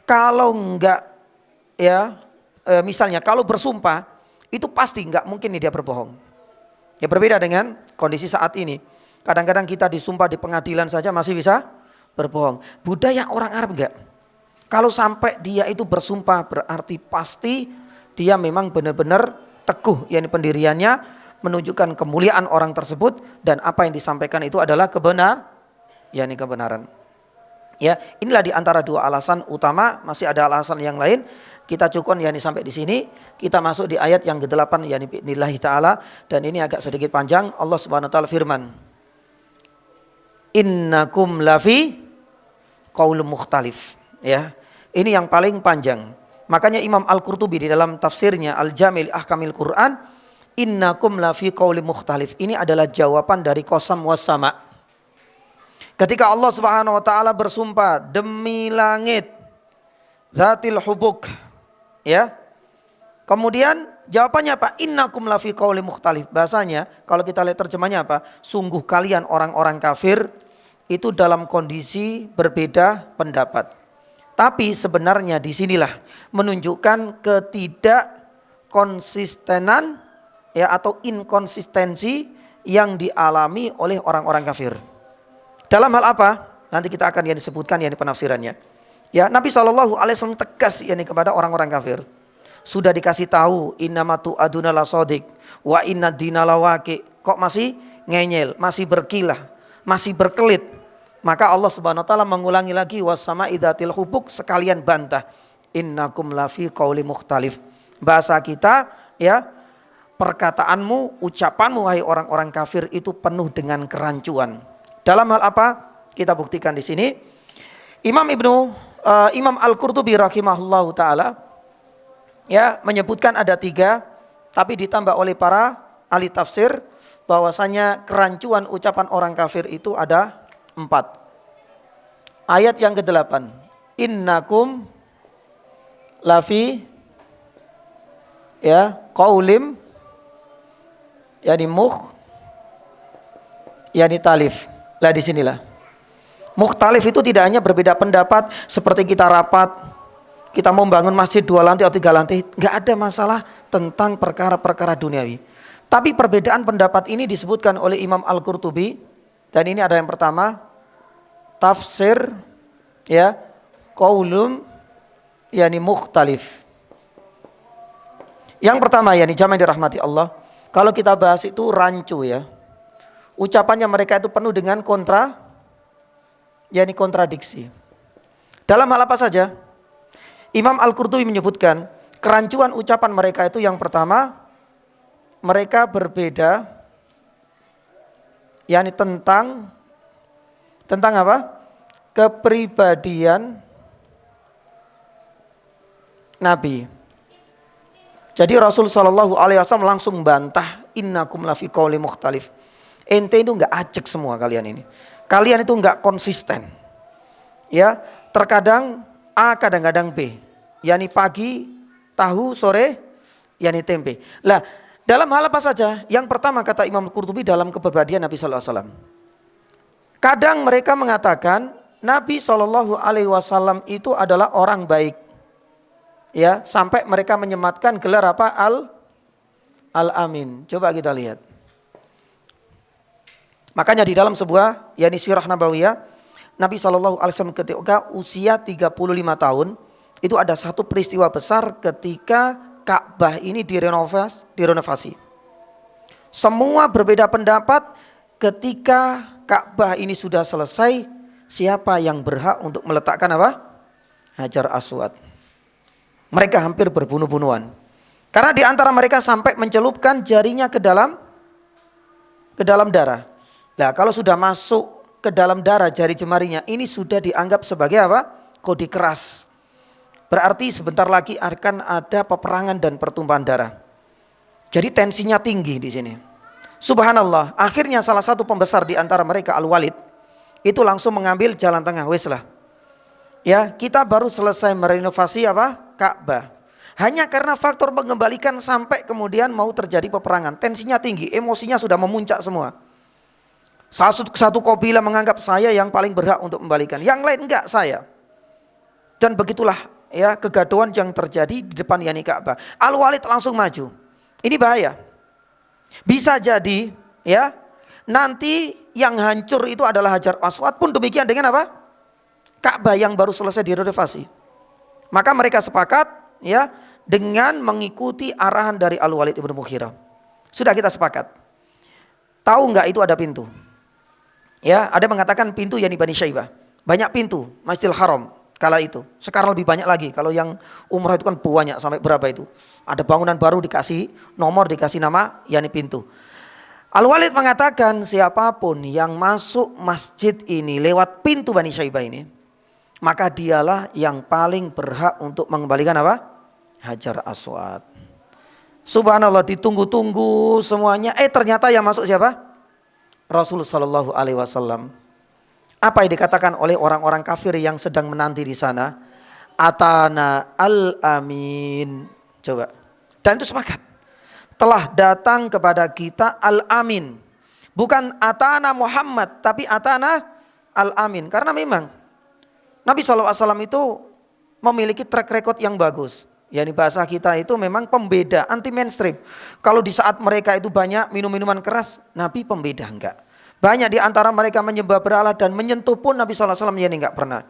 kalau misalnya kalau bersumpah itu pasti enggak mungkin dia berbohong. Ya, berbeda dengan kondisi saat ini. Kadang-kadang kita disumpah di pengadilan saja masih bisa berbohong. Budaya orang Arab enggak. Kalau sampai dia itu bersumpah berarti pasti dia memang benar-benar teguh, yakni pendiriannya, menunjukkan kemuliaan orang tersebut, dan apa yang disampaikan itu adalah yakni kebenaran. Ya, inilah di antara 2 alasan utama. Masih ada alasan yang lain. Kita cukupkan yakni sampai di sini. Kita masuk di ayat yang ke-8 yakni bi'idznillah taala, dan ini agak sedikit panjang. Allah Subhanahu wa taala firman, "Innakum lafi qaulun mukhtalif." Ya. Ini yang paling panjang. Makanya Imam Al-Qurtubi di dalam tafsirnya Al-Jami' li Ahkamil Quran, innakum lafi qaulin mukhtalif. Ini adalah jawaban dari qasam was sama. Ketika Allah Subhanahu wa taala bersumpah demi langit dzatil hubuk, ya. Kemudian jawabannya apa? Innakum lafi qaulin mukhtalif. Bahasanya kalau kita lihat terjemahnya apa? Sungguh kalian orang-orang kafir itu dalam kondisi berbeda pendapat. Tapi sebenarnya disinilah menunjukkan ketidakkonsistenan atau inkonsistensi yang dialami oleh orang-orang kafir. Dalam hal apa? Nanti kita akan disebutkan penafsirannya. Ya, Nabi SAW tegas kepada orang-orang kafir. Sudah dikasih tahu innamatu aduna la sodik wa inna dina la waqi. Kok masih ngenyel, masih berkilah, masih berkelit? Maka Allah Subhanahu wa taala mengulangi lagi was-sama'i dzatil hubuk, sekalian bantah. Innakum lafi qaulin mukhtalif. Bahasa kita perkataanmu, ucapanmu wahai orang-orang kafir itu penuh dengan kerancuan. Dalam hal apa? Kita buktikan di sini. Imam Al-Qurtubi rahimahullahu taala menyebutkan ada 3, tapi ditambah oleh para ahli tafsir bahwasanya kerancuan ucapan orang kafir itu ada 4. Ayat yang ke-8, innakum lafi qaulim talif. Lah disinilah mukhtalif itu tidak hanya berbeda pendapat seperti kita rapat, kita mau bangun masjid 2 lantai atau 3 lantai, nggak ada masalah tentang perkara-perkara duniawi. Tapi perbedaan pendapat ini disebutkan oleh Imam Al-Qurtubi, dan ini ada yang pertama, tafsir qaulum mukhtalif. Yang pertama jamaah dirahmati Allah, kalau kita bahas itu rancu ucapannya mereka itu penuh dengan kontradiksi. Dalam hal apa saja? Imam Al-Qurtubi menyebutkan kerancuan ucapan mereka itu yang pertama, mereka berbeda tentang apa? Kepribadian Nabi. Jadi Rasul SAW langsung bantah, innakum lafi qaulin mukhtalif. Ente itu enggak acek semua kalian ini. Kalian itu enggak konsisten. Terkadang A, kadang-kadang B. Pagi tahu, sore tempe. Lah, dalam hal apa saja? Yang pertama kata Imam Qurtubi dalam kepribadian Nabi SAW. Kadang mereka mengatakan Nabi SAW itu adalah orang baik. Sampai mereka menyematkan gelar apa? Al-Amin. Coba kita lihat. Makanya di dalam sebuah sirah nabawiyah, Nabi SAW ketika usia 35 tahun, itu ada satu peristiwa besar ketika Ka'bah ini direnovasi. Semua berbeda pendapat ketika Ka'bah ini sudah selesai, siapa yang berhak untuk meletakkan apa? Hajar Aswad. Mereka hampir berbunuh-bunuhan. Karena di antara mereka sampai mencelupkan jarinya ke dalam darah. Nah, kalau sudah masuk ke dalam darah jari jemarinya, ini sudah dianggap sebagai apa? Kode keras. Berarti sebentar lagi akan ada peperangan dan pertumpahan darah. Jadi tensinya tinggi di sini. Subhanallah, akhirnya salah satu pembesar di antara mereka, Al-Walid, itu langsung mengambil jalan tengah. Wes lah. Ya, kita baru selesai merenovasi apa? Ka'bah. Hanya karena faktor mengembalikan sampai kemudian mau terjadi peperangan. Tensinya tinggi, emosinya sudah memuncak semua. Satu kabilah menganggap saya yang paling berhak untuk membalikan, yang lain enggak, saya. Dan begitulah ya kegaduhan yang terjadi di depan Yani Ka'bah. Al-Walid langsung maju. Ini bahaya. Bisa jadi ya nanti yang hancur itu adalah Hajar Aswad, pun demikian dengan apa? Ka'bah yang baru selesai direnovasi. Maka mereka sepakat ya dengan mengikuti arahan dari Al-Walid ibn Mughirah. Sudah kita sepakat. Tahu enggak itu ada pintu? Ya, ada mengatakan pintu Yani Bani Syaibah. Banyak pintu Masjidil Haram kala itu. Sekarang lebih banyak lagi. Kalau yang umrah itu kan banyak, sampai berapa itu? Ada bangunan baru dikasih nomor, dikasih nama, Yani pintu. Al-Walid mengatakan siapapun yang masuk masjid ini lewat pintu Bani Syaibah ini, maka dialah yang paling berhak untuk mengembalikan apa? Hajar Aswad. Subhanallah, ditunggu-tunggu semuanya. Ternyata yang masuk siapa? Rasul sallallahu alaihi wasallam. Apa yang dikatakan oleh orang-orang kafir yang sedang menanti di sana? Atana al-amin. Coba. Dan itu sepakat. Telah datang kepada kita al-amin. Bukan atana Muhammad, tapi atana al-amin. Karena memang Nabi SAW itu memiliki track record yang bagus. Yani bahasa kita itu memang pembeda, anti mainstream. Kalau di saat mereka itu banyak minum minuman keras, Nabi pembeda enggak. Banyak di antara mereka menyembah berhala dan menyentuh pun Nabi SAW yani enggak pernah.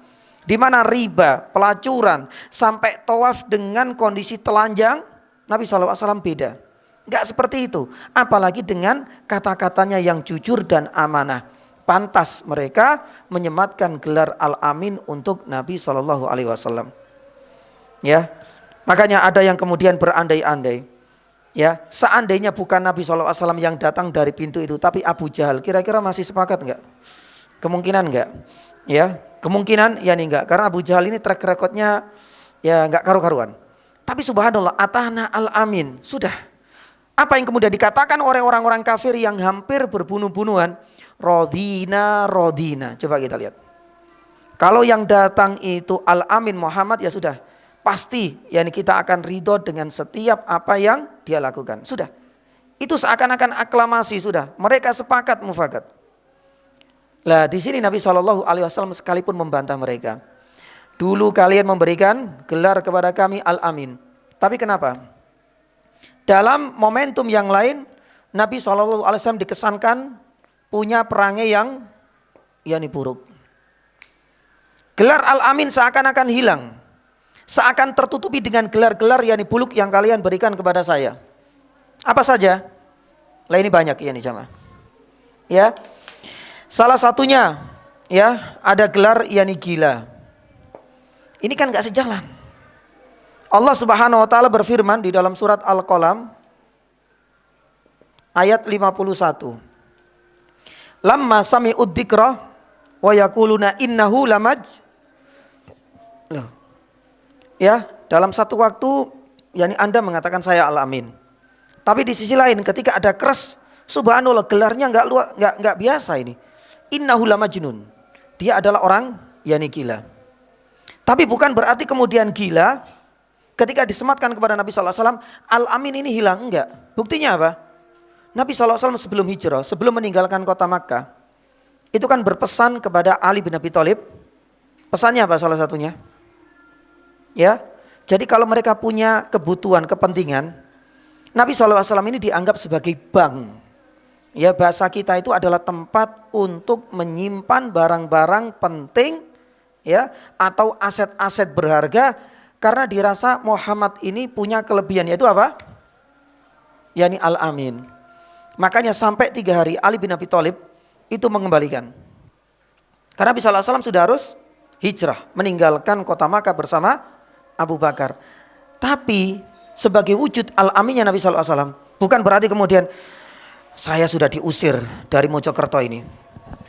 Di mana riba, pelacuran, sampai tawaf dengan kondisi telanjang, Nabi SAW beda. Enggak seperti itu. Apalagi dengan kata-katanya yang jujur dan amanah. Pantas mereka menyematkan gelar Al-Amin untuk Nabi SAW. Ya. Makanya ada yang kemudian berandai-andai, ya seandainya bukan Nabi SAW yang datang dari pintu itu, tapi Abu Jahal, kira-kira masih sepakat enggak? Kemungkinan enggak? Ya kemungkinan ya nih enggak, karena Abu Jahal ini track recordnya ya enggak karu-karuan. Tapi subhanallah, atana al-amin, sudah. Apa yang kemudian dikatakan oleh orang-orang kafir yang hampir berbunuh-bunuhan? Rodina, rodina. Coba kita lihat. Kalau yang datang itu al-amin Muhammad, ya sudah. Pasti yani kita akan ridho dengan setiap apa yang dia lakukan. Sudah. Itu seakan-akan aklamasi sudah. Mereka sepakat mufakat. Lah di sini Nabi SAW sekalipun membantah mereka. Dulu kalian memberikan gelar kepada kami Al-Amin. Tapi kenapa? Dalam momentum yang lain Nabi SAW dikesankan punya perangai yang yani buruk. Gelar Al-Amin seakan-akan hilang. Seakan tertutupi dengan gelar-gelar yani buluk yang kalian berikan kepada saya. Apa saja? Lah ini banyak ya nih jamaah. Ya. Salah satunya ya ada gelar yani gila. Ini kan enggak sejalan. Allah Subhanahu wa taala berfirman di dalam surat Al-Qalam ayat 51. Lamma sami'ud dzikra wa yaquluna innahu lamaj. Loh. Ya, dalam satu waktu yakni Anda mengatakan saya Al-Amin. Tapi di sisi lain ketika ada keras, subhanallah gelarnya enggak biasa ini. Innahu lamajnun. Dia adalah orang yakni gila. Tapi bukan berarti kemudian gila ketika disematkan kepada Nabi sallallahu alaihi wasallam Al-Amin ini hilang, enggak. Buktinya apa? Nabi sallallahu alaihi wasallam sebelum hijrah, sebelum meninggalkan kota Makkah, itu kan berpesan kepada Ali bin Abi Thalib. Pesannya apa salah satunya? Ya, jadi kalau mereka punya kebutuhan, kepentingan, Nabi SAW ini dianggap sebagai bank. Ya, bahasa kita itu adalah tempat untuk menyimpan barang-barang penting, ya, atau aset-aset berharga, karena dirasa Muhammad ini punya kelebihan, yaitu apa? Yani Al-Amin. Makanya sampai 3 hari Ali bin Abi Thalib itu mengembalikan. Karena Nabi SAW sudah harus hijrah, meninggalkan kota Makkah bersama Abu Bakar. Tapi sebagai wujud al-aminnya Nabi sallallahu alaihi wasallam. Bukan berarti kemudian saya sudah diusir dari Mojokerto ini.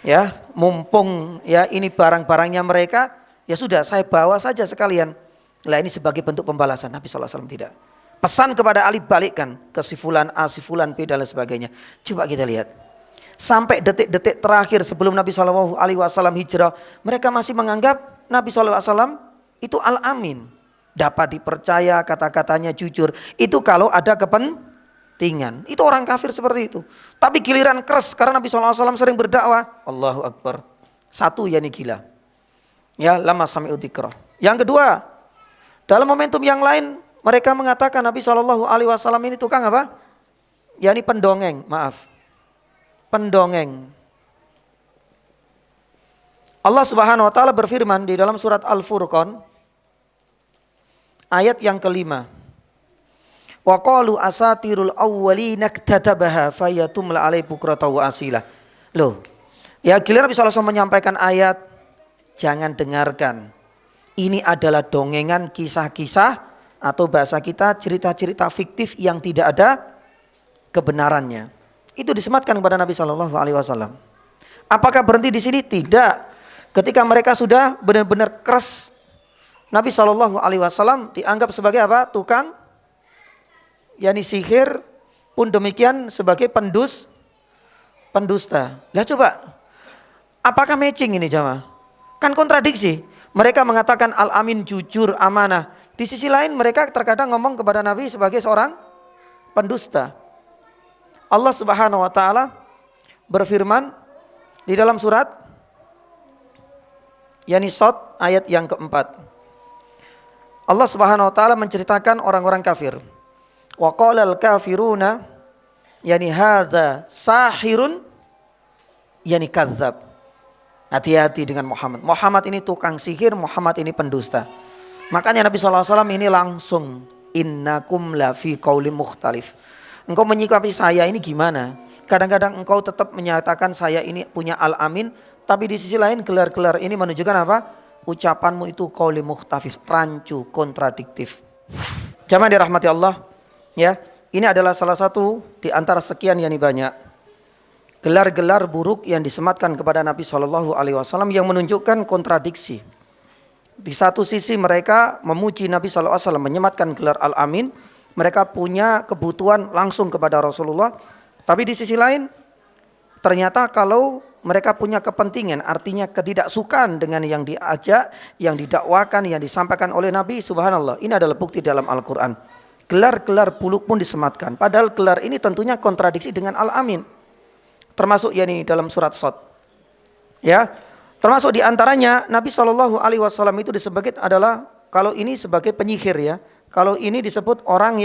Ya, mumpung ya ini barang-barangnya mereka, ya sudah saya bawa saja sekalian. Lah ini sebagai bentuk pembalasan. Nabi sallallahu alaihi wasallam tidak. Pesan kepada Ali, balikkan ke si fulan A, si fulan B dan lain sebagainya. Coba kita lihat. Sampai detik-detik terakhir sebelum Nabi sallallahu alaihi wasallam hijrah, mereka masih menganggap Nabi sallallahu alaihi wasallam itu al-amin. Dapat dipercaya, kata-katanya jujur. Itu kalau ada kepentingan. Itu orang kafir seperti itu. Tapi giliran keras karena Nabi sallallahu alaihi wasallam sering berdakwah. Allahu Akbar. Satu yani gila. Ya, lama sami'u dzikrah. Yang kedua, dalam momentum yang lain mereka mengatakan Nabi sallallahu alaihi wasallam ini tukang apa? Yani pendongeng, maaf. Pendongeng. Allah Subhanahu wa taala berfirman di dalam surat Al-Furqan ayat yang kelima. Wa qalu asatirul awwalina iktatabaha fayatumla alai bukrata wa asila. Loh. Ya giliran Nabi sallallahu alaihi wasallam menyampaikan ayat, jangan dengarkan. Ini adalah dongengan, kisah-kisah atau bahasa kita cerita-cerita fiktif yang tidak ada kebenarannya. Itu disematkan kepada Nabi sallallahu alaihi wasallam. Apakah berhenti di sini? Tidak. Ketika mereka sudah benar-benar keras, Nabi sallallahu alaihi wasallam dianggap sebagai apa? Tukang yani sihir, pun demikian sebagai pendusta. Lah coba, apakah matching ini jamaah? Kan kontradiksi. Mereka mengatakan al-amin, jujur, amanah. Di sisi lain mereka terkadang ngomong kepada Nabi sebagai seorang pendusta. Allah Subhanahu wa taala berfirman di dalam surat yani Shad ayat yang keempat. Allah Subhanahu wa taala menceritakan orang-orang kafir. Wa qalal kafiruna yani hadza sahirun yani kadzdzab. Hati-hati dengan Muhammad. Muhammad ini tukang sihir, Muhammad ini pendusta. Makanya Nabi sallallahu alaihi wasallam ini langsung innakum la fi qaulin mukhtalif. Engkau menyikapi saya ini gimana? Kadang-kadang engkau tetap menyatakan saya ini punya al-amin, tapi di sisi lain gelar-gelar ini menunjukkan apa? Ucapanmu itu qauli mukhtalif, rancu, kontradiktif. Jamaah dirahmati Allah, ya. Ini adalah salah satu di antara sekian yang banyak gelar-gelar buruk yang disematkan kepada Nabi Shallallahu alaihi wasallam yang menunjukkan kontradiksi. Di satu sisi mereka memuji Nabi Shallallahu alaihi wasallam, menyematkan gelar al-amin, mereka punya kebutuhan langsung kepada Rasulullah. Tapi di sisi lain ternyata kalau mereka punya kepentingan, artinya ketidaksukaan dengan yang diajak, yang didakwakan, yang disampaikan oleh Nabi, subhanallah, ini adalah bukti dalam Al-Quran. Gelar-gelar buluk pun disematkan. Padahal gelar ini tentunya kontradiksi dengan al-amin. Termasuk yakni dalam surat Shad. Ya, termasuk diantaranya Nabi Shallallahu alaihi wasallam itu disebut adalah kalau ini sebagai penyihir ya. Kalau ini disebut orang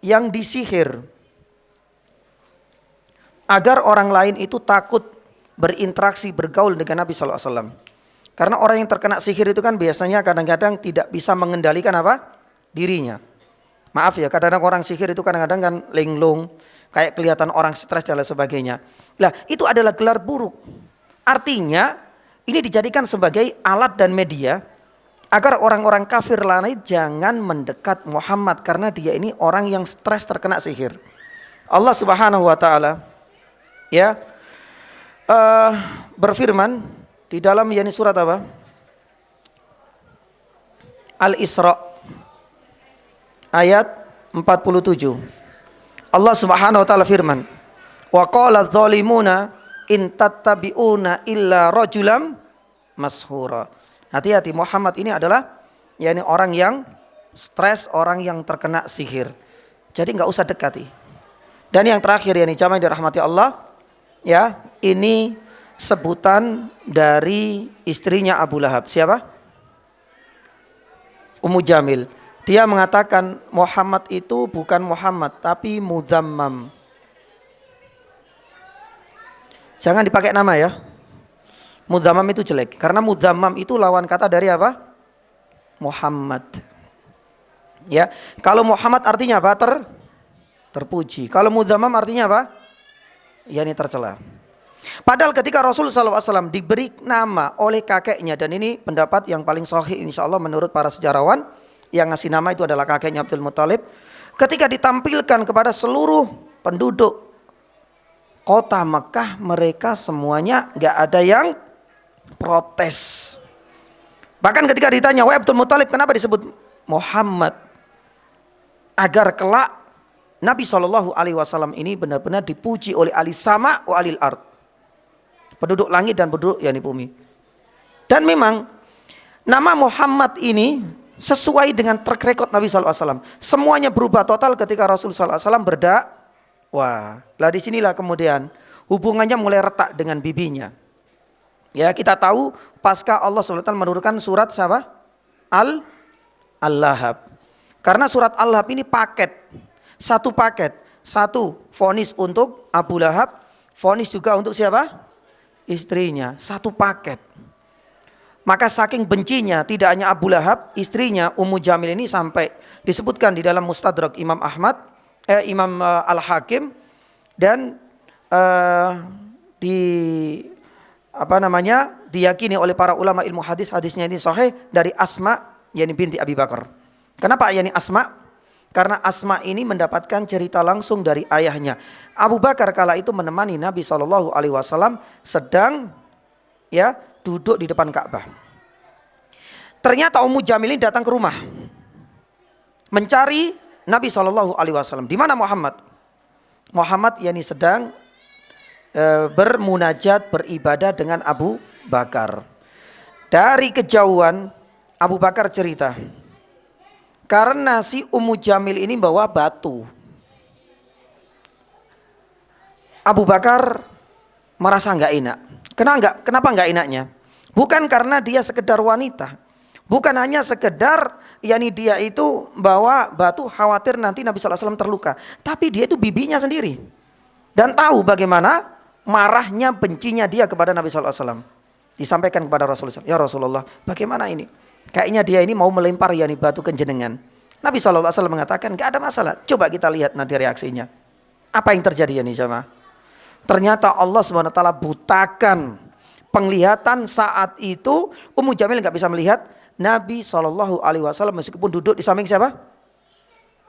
yang disihir. Agar orang lain itu takut berinteraksi, bergaul dengan Nabi Sallallahu Alaihi Wasallam. Karena orang yang terkena sihir itu kan biasanya kadang-kadang tidak bisa mengendalikan apa? Dirinya. Maaf ya, kadang-kadang orang sihir itu kadang-kadang kan linglung, kayak kelihatan orang stres dan lain sebagainya. Nah, itu adalah gelar buruk. Artinya ini dijadikan sebagai alat dan media agar orang-orang kafir lain jangan mendekat Muhammad karena dia ini orang yang stres terkena sihir. Allah Subhanahu wa taala ya berfirman di dalam yakni surat apa? Al-Isra ayat 47. Allah Subhanahu wa taala firman, "Wa qala adh-dhalimuna in tattabi'una illa rajulam mashura." Hati-hati, Muhammad ini adalah yakni orang yang stres, orang yang terkena sihir. Jadi enggak usah dekati. Dan yang terakhir yakni jamaah yang dirahmati Allah, ya, ini sebutan dari istrinya Abu Lahab. Siapa? Ummu Jamil. Dia mengatakan Muhammad itu bukan Muhammad tapi Muzammam. Jangan dipakai nama ya. Muzammam itu jelek karena Muzammam itu lawan kata dari apa? Muhammad. Ya, kalau Muhammad artinya apa? Terpuji. Kalau Muzammam artinya apa? Ya, ini tercela. Padahal ketika Rasulullah SAW diberi nama oleh kakeknya, dan ini pendapat yang paling sahih insya Allah menurut para sejarawan, Yang ngasih nama itu adalah kakeknya Abdul Muthalib. Ketika ditampilkan kepada seluruh penduduk kota Mekah, mereka semuanya gak ada yang protes. Bahkan ketika ditanya, wahai Abdul Muthalib, kenapa disebut Muhammad? Agar kelak Nabi SAW ini benar-benar dipuji oleh ahli sama wa alil ard, penduduk langit dan penduduk yang di bumi. Dan memang nama Muhammad ini sesuai dengan track record Nabi SAW. Semuanya berubah total ketika Rasulullah SAW berdakwah. Lah disinilah kemudian hubungannya mulai retak dengan bibinya. Ya, kita tahu pasca Allah SWT menurunkan surat siapa? Al-Lahab. Karena surat Al-Lahab ini paket. Satu paket. Satu vonis untuk Abu Lahab, vonis juga untuk siapa? Istrinya. Satu paket. Maka saking bencinya tidak hanya Abu Lahab, istrinya Ummu Jamil ini sampai disebutkan di dalam Mustadrak Imam Ahmad, Imam Al-Hakim, dan diyakini oleh para ulama ilmu hadis, hadisnya ini sahih dari Asma yani binti Abi Bakar. Kenapa yani Asma? Karena Asma ini mendapatkan cerita langsung dari ayahnya. Abu Bakar kala itu menemani Nabi SAW sedang duduk di depan Ka'bah. Ternyata Ummu Jamil ini datang ke rumah mencari Nabi SAW. Di mana Muhammad? Muhammad yani sedang bermunajat, beribadah dengan Abu Bakar. Dari kejauhan Abu Bakar cerita, karena si Ummu Jamil ini bawa batu. Abu Bakar merasa nggak enak. Kenapa nggak enaknya? Bukan karena dia sekedar wanita, bukan hanya sekedar yani dia itu bawa batu khawatir nanti Nabi SAW terluka, tapi dia itu bibinya sendiri dan tahu bagaimana marahnya, bencinya dia kepada Nabi SAW. Disampaikan kepada Rasulullah, ya Rasulullah, bagaimana ini? Kayaknya dia ini mau melempar yani batu ke jenengan. Nabi SAW mengatakan, gak ada masalah, coba kita lihat nanti reaksinya. Apa yang terjadi yani jamaah? Ternyata Allah SWT butakan penglihatan saat itu. Ummu Jamil gak bisa melihat Nabi SAW meskipun duduk di samping siapa?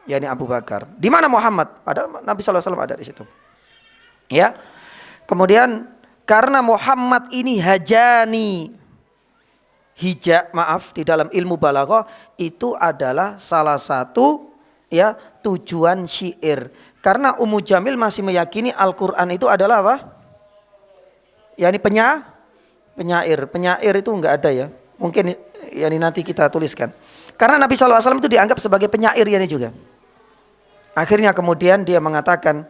Yani Abu Bakar. Di mana Muhammad? Padahal Nabi SAW ada di situ. Ya. Kemudian karena Muhammad ini hajani, di dalam ilmu balaghah itu adalah salah satu tujuan syair. Karena Ummu Jamil masih meyakini Al-Qur'an itu adalah apa? Yani penyair. Penyair itu enggak ada ya. Mungkin yani nanti kita tuliskan. Karena Nabi SAW itu dianggap sebagai penyair yani juga. Akhirnya kemudian dia mengatakan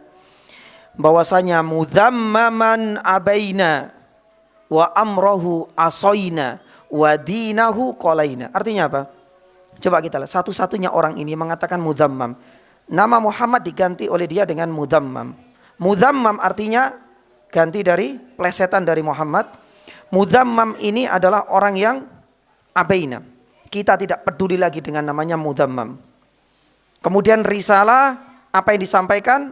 bahwasanya mudhammaman abaina wa amrohu asoina wa dinahu qolaina. Artinya apa? Coba kita lihat. Satu-satunya orang ini mengatakan mudhammam. Nama Muhammad diganti oleh dia dengan mudhammam. Mudhammam artinya ganti dari plesetan dari Muhammad. Mudhammam ini adalah orang yang abaina. Kita tidak peduli lagi dengan namanya mudhammam. Kemudian risalah apa yang disampaikan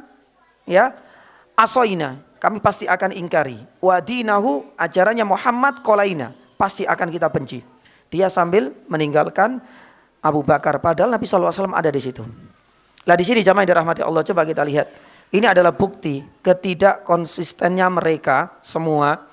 asoina, kami pasti akan ingkari. Wadinahu, ajarannya Muhammad qolaina, pasti akan kita benci. Dia sambil meninggalkan Abu Bakar, padahal Nabi SAW ada di situ. Lah di sini jamaah yang dirahmati Allah, coba kita lihat. Ini adalah bukti ketidakkonsistennya mereka semua.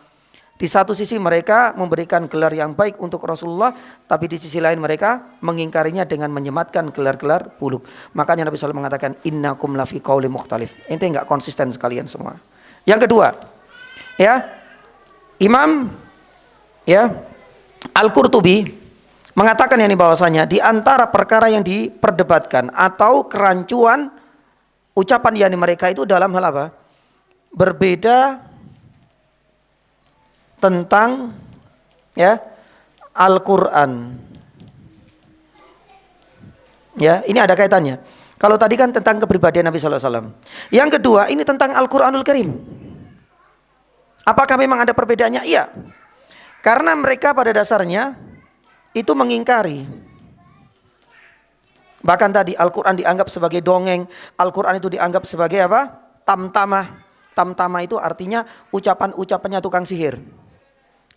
Di satu sisi mereka memberikan gelar yang baik untuk Rasulullah, tapi di sisi lain mereka mengingkarinya dengan menyematkan gelar-gelar buluk. Makanya Nabi SAW mengatakan innakum lafi qauli mukhtalif. Ente enggak konsisten sekalian semua. Yang kedua, Imam Al-Qurtubi mengatakan yang bahwasanya di antara perkara yang diperdebatkan atau kerancuan ucapan yani mereka itu dalam hal apa? Berbeda tentang Al-Quran. Ini ada kaitannya. Kalau tadi kan tentang kepribadian Nabi SAW. Yang kedua ini tentang Al-Quranul Karim. Apakah memang ada perbedaannya? Iya. Karena mereka pada dasarnya itu mengingkari. Bahkan tadi Al-Quran dianggap sebagai dongeng. Al-Quran itu dianggap sebagai apa? Tamtamah. Tamtamah itu artinya ucapan-ucapannya tukang sihir.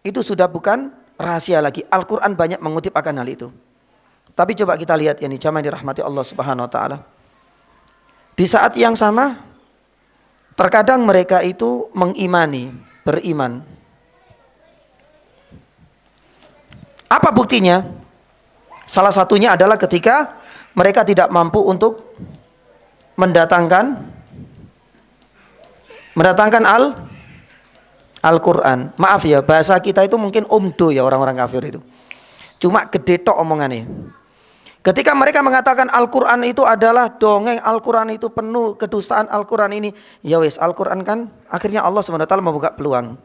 Itu sudah bukan rahasia lagi. Al-Quran banyak mengutip akan hal itu. Tapi coba kita lihat ini jamaah dirahmati Allah Subhanahu wa taala. Di saat yang sama terkadang mereka itu mengimani, beriman. Apa buktinya? Salah satunya adalah ketika mereka tidak mampu untuk mendatangkan Al-Quran. Maaf ya, bahasa kita itu mungkin umdo ya orang-orang kafir itu. Cuma gede tok omongannya. Ketika mereka mengatakan Al-Quran itu adalah dongeng, Al-Quran itu penuh kedustaan, Al-Quran ini, ya wis, Al-Quran kan akhirnya Allah SWT membuka peluang.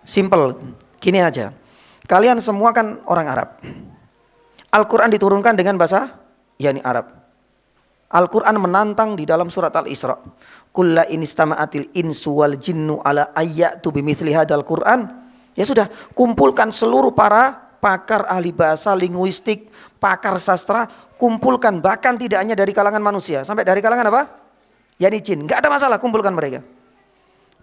Simple, gini aja. Kalian semua kan orang Arab. Al-Quran diturunkan dengan bahasa yakni Arab. Al-Quran menantang di dalam surat Al-Isra. Kulla inistama'atil insu wal jinnu ala ayyatu bimithli hadal Quran. Ya sudah, kumpulkan seluruh para pakar ahli bahasa, linguistik, pakar sastra, kumpulkan, bahkan tidak hanya dari kalangan manusia, sampai dari kalangan apa? Yani jin, nggak ada masalah, kumpulkan mereka.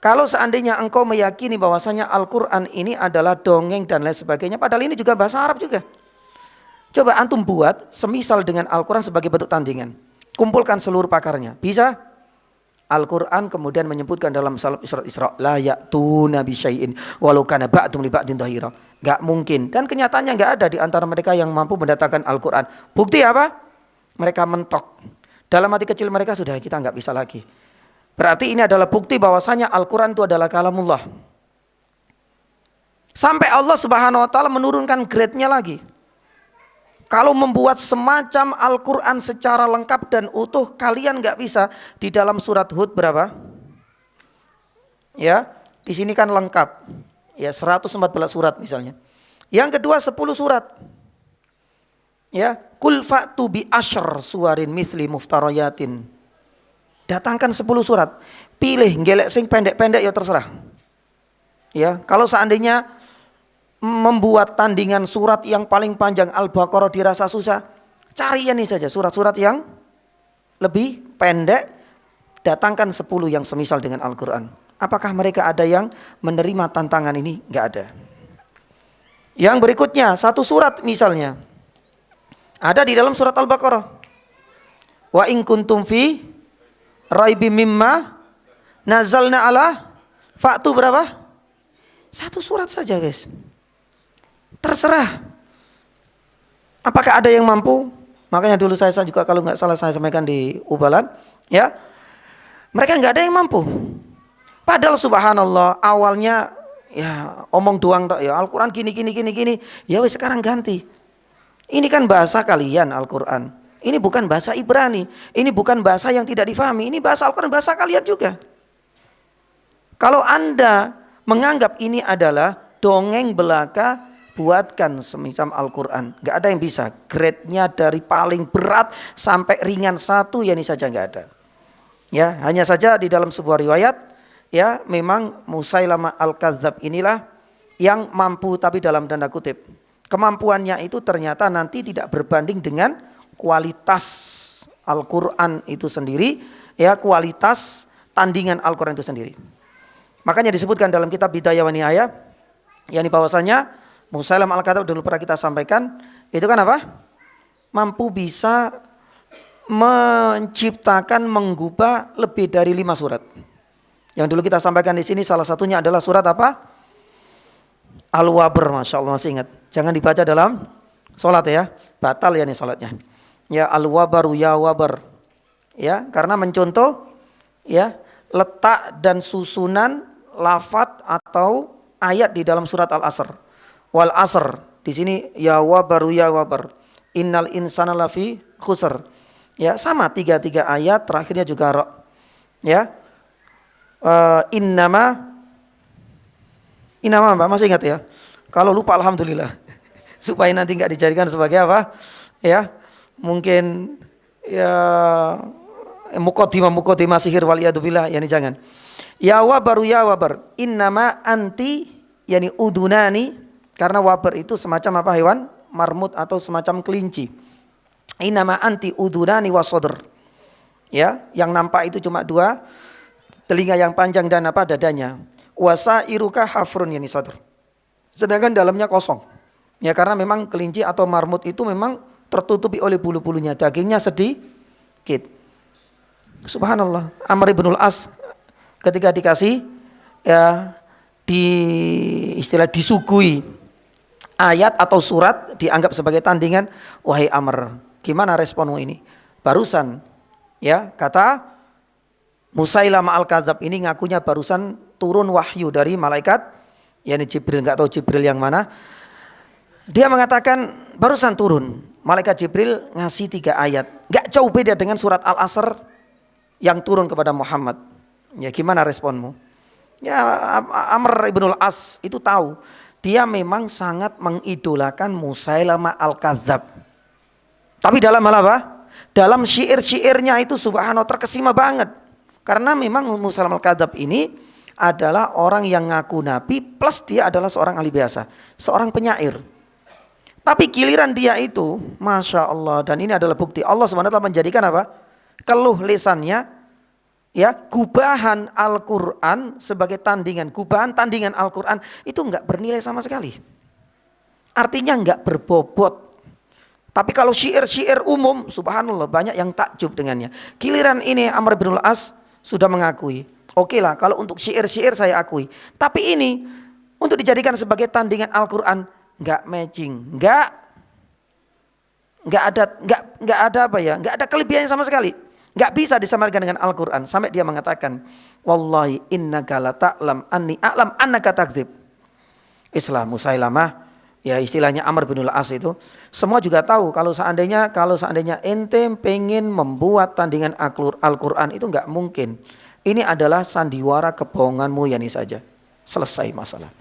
Kalau seandainya engkau meyakini bahwasanya Al-Quran ini adalah dongeng dan lain sebagainya, padahal ini juga bahasa Arab juga. Coba antum buat semisal dengan Al-Quran sebagai bentuk tandingan. Kumpulkan seluruh pakarnya, bisa? Al-Quran kemudian menyebutkan dalam surat Isra, la ya'tuna bi syai'in walau kana ba'dum li ba'din dhahira. Enggak mungkin, dan kenyataannya enggak ada di antara mereka yang mampu mendatangkan Al-Quran. Bukti apa? Mereka mentok. Dalam hati kecil mereka sudah kita enggak bisa lagi. Berarti ini adalah bukti bahwasanya Al-Quran itu adalah kalamullah. Sampai Allah Subhanahu wa taala menurunkan grade-nya lagi. Kalau membuat semacam Al-Quran secara lengkap dan utuh, kalian nggak bisa. Di dalam surat Hud berapa? Ya, di sini kan lengkap. Ya, 114 surat misalnya. Yang kedua 10 surat. Ya, kul fa'tu bi asyr suwarin mithli muftarayatin. Datangkan 10 surat. Pilih ngelek sing pendek-pendek ya terserah. Ya, kalau seandainya membuat tandingan surat yang paling panjang Al-Baqarah dirasa susah, cari ini saja surat-surat yang lebih pendek, datangkan 10 yang semisal dengan Al-Quran. Apakah mereka ada yang menerima tantangan ini? Enggak ada. Yang berikutnya, satu surat misalnya ada di dalam surat Al-Baqarah. Wa in kuntum fi raibim mimma nazalna ala fa'tu berapa? Satu surat saja guys. Terserah. Apakah ada yang mampu? Makanya dulu saya juga kalau nggak salah saya sampaikan di Ubalan, ya, mereka nggak ada yang mampu. Padahal subhanallah awalnya ya omong doang tok ya Al-Quran gini. Ya wes sekarang ganti. Ini kan bahasa kalian Al-Quran. Ini bukan bahasa Ibrani. Ini bukan bahasa yang tidak difahami. Ini bahasa Al-Quran, bahasa kalian juga. Kalau Anda menganggap ini adalah dongeng belaka, buatkan semacam Al-Quran. Gak ada yang bisa. Grade-nya dari paling berat sampai ringan satu, ya ini saja gak ada. Ya, hanya saja di dalam sebuah riwayat, ya memang Musailamah Al-Kadzab inilah yang mampu, tapi dalam tanda kutip. Kemampuannya itu ternyata nanti tidak berbanding dengan kualitas Al-Quran itu sendiri, ya kualitas tandingan Al-Quran itu sendiri. Makanya disebutkan dalam kitab Bidayah wa Nihayah, yakni bahwasanya Musailamah Al-Kadzab dulu pernah kita sampaikan, itu kan apa? Mampu bisa menciptakan, menggubah lebih dari 5 surat. Yang dulu kita sampaikan di sini salah satunya adalah surat apa? Al-Wabr, Masya Allah masih ingat. Jangan dibaca dalam sholat ya, batal ya nih sholatnya. Ya Al-Wabaru ya Wabar. Ya, karena mencontoh ya letak dan susunan lafadz atau ayat di dalam surat Al-Asr. Wal asr, di sini ya wabaru ya wabar. Innal insana lafi khusr. Ya, sama tiga ayat, terakhirnya juga ra. Ya. Innama Mbak masih ingat ya? Kalau lupa alhamdulillah. Supaya nanti enggak dijadikan sebagai apa? Ya. Mungkin ya muqaddimah sihir wal yadubillah, yani jangan. Ya wabaru ya wabar. Innama anti yani udunani. Karena wabar itu semacam apa hewan? Marmut atau semacam kelinci. Innama anti udunani wasodr. Ya, yang nampak itu cuma 2, telinga yang panjang dan apa dadanya. Wasairuka hafrun yani sadr. Sedangkan dalamnya kosong. Ya karena memang kelinci atau marmut itu memang tertutupi oleh bulu-bulunya, dagingnya sedikit. Subhanallah. Amr ibn al-As ketika dikasih ya disuguhi ayat atau surat dianggap sebagai tandingan, wahai Amr, gimana responmu ini? Barusan ya kata Musailamah al-Kadzab ini ngakunya barusan turun wahyu dari malaikat, yakni Jibril, enggak tahu Jibril yang mana. Dia mengatakan barusan turun malaikat Jibril ngasih 3 ayat, enggak jauh beda dengan surat Al-Asr yang turun kepada Muhammad. Ya gimana responmu? Ya Amr ibn al-As itu tahu dia memang sangat mengidolakan Musailamah al-Kadzab. Tapi dalam hal apa? Dalam syair-syairnya itu subhanallah terkesima banget. Karena memang Musailamah al-Kadzab ini adalah orang yang ngaku nabi plus dia adalah seorang ahli bahasa, seorang penyair. Tapi giliran dia itu, Masya Allah, dan ini adalah bukti Allah SWT menjadikan apa? Keluh lisannya, ya, gubahan Al-Quran sebagai tandingan, gubahan tandingan Al-Quran itu enggak bernilai sama sekali. Artinya enggak berbobot. Tapi kalau syair-syair umum, subhanallah banyak yang takjub dengannya. Giliran ini Amr bin al-As sudah mengakui, oke lah kalau untuk syair-syair saya akui. Tapi ini untuk dijadikan sebagai tandingan Al-Quran enggak matching, enggak ada apa ya, enggak ada kelebihannya sama sekali. Enggak bisa disamakan dengan Al-Quran. Sampai dia mengatakan, wallahi innaka la ta'lam anni a'lam annaka takdzib. Islam Musailamah, ya istilahnya Amr bin al-As itu, semua juga tahu kalau seandainya ente pengen membuat tandingan Al-Quran itu enggak mungkin. Ini adalah sandiwara kebohonganmu, yani saja. Selesai masalah.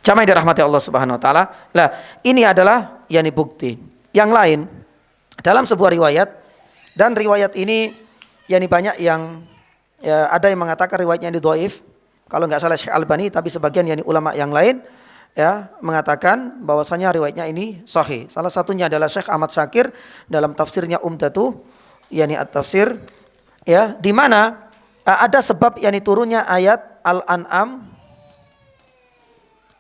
Jamaah dirahmati Allah Subhanahu wa taala. Lah, ini adalah yani bukti. Yang lain dalam sebuah riwayat, dan riwayat ini yani banyak yang ya, ada yang mengatakan riwayatnya ini dhaif. Kalau enggak salah Syekh Albani, tapi sebagian yani ulama yang lain ya mengatakan bahwasanya riwayatnya ini sahih. Salah satunya adalah Syekh Ahmad Syakir dalam tafsirnya Umdatu yani at-tafsir, ya, di mana ada sebab yani turunnya ayat Al-An'am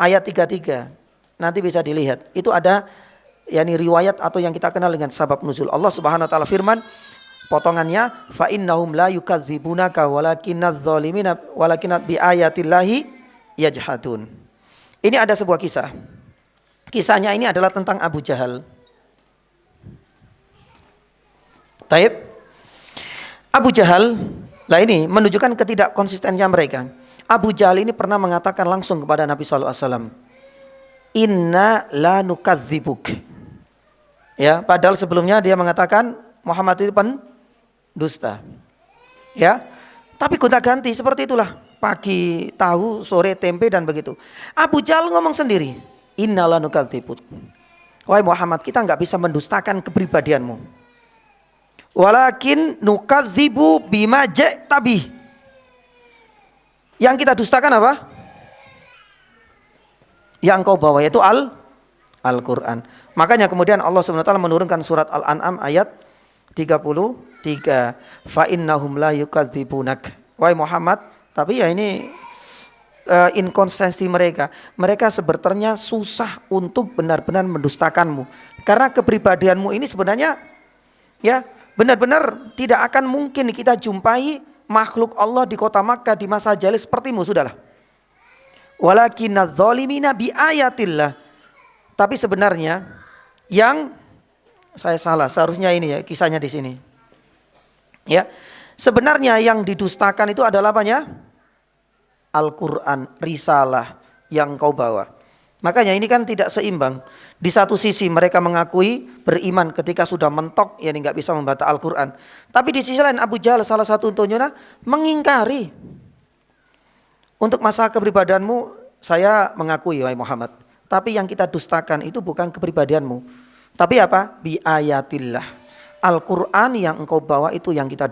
ayat 33. Nanti bisa dilihat. Itu ada yakni riwayat atau yang kita kenal dengan sabab nuzul. Allah Subhanahu wa taala firman potongannya, fa innahum la yukadzibunaka walakinnadz zalimina walakinnat bi ayatillahi yajhadun. Ini ada sebuah kisah. Kisahnya ini adalah tentang Abu Jahal. Taib. Abu Jahal, lah ini menunjukkan ketidakkonsistennya mereka. Abu Jahal ini pernah mengatakan langsung kepada Nabi sallallahu alaihi wasallam, "Inna la nukadzibuk." Ya, padahal sebelumnya dia mengatakan Muhammad itu pendusta. Ya. Tapi gonta-ganti seperti itulah. Pagi tahu, sore tempe dan begitu. Abu Jahal ngomong sendiri, "Inna la nukadzibuk." Wahai Muhammad, kita enggak bisa mendustakan kepribadianmu. Walakin nukadzibu bima ja'tabi. Yang kita dustakan apa? Yang kau bawa, yaitu Al-Quran. Makanya kemudian Allah SWT menurunkan surat Al-An'am ayat 33. Fa innahum la yukadzibunak. Wahai Muhammad, tapi ya ini inkonsistensi mereka. Mereka sebenarnya susah untuk benar-benar mendustakanmu. Karena kepribadianmu ini sebenarnya ya benar-benar tidak akan mungkin kita jumpai makhluk Allah di kota Makkah di masa jahiliyah sepertimu, sudahlah. Walakinnadz zalimina bi ayatillah. Tapi sebenarnya yang saya salah, seharusnya ini ya kisahnya di sini. Ya. Sebenarnya yang didustakan itu adalah apanya? Al-Qur'an, risalah yang kau bawa. Makanya ini kan tidak seimbang. Di satu sisi mereka mengakui beriman ketika sudah mentok, ya nggak bisa membaca Al-Quran. Tapi di sisi lain Abu Jahal salah satu untuknya mengingkari. Untuk masalah kepribadianmu saya mengakui wahai Muhammad. Tapi yang kita dustakan itu bukan kepribadianmu. Tapi apa? Bi ayatillah. Al-Quran yang engkau bawa itu yang kita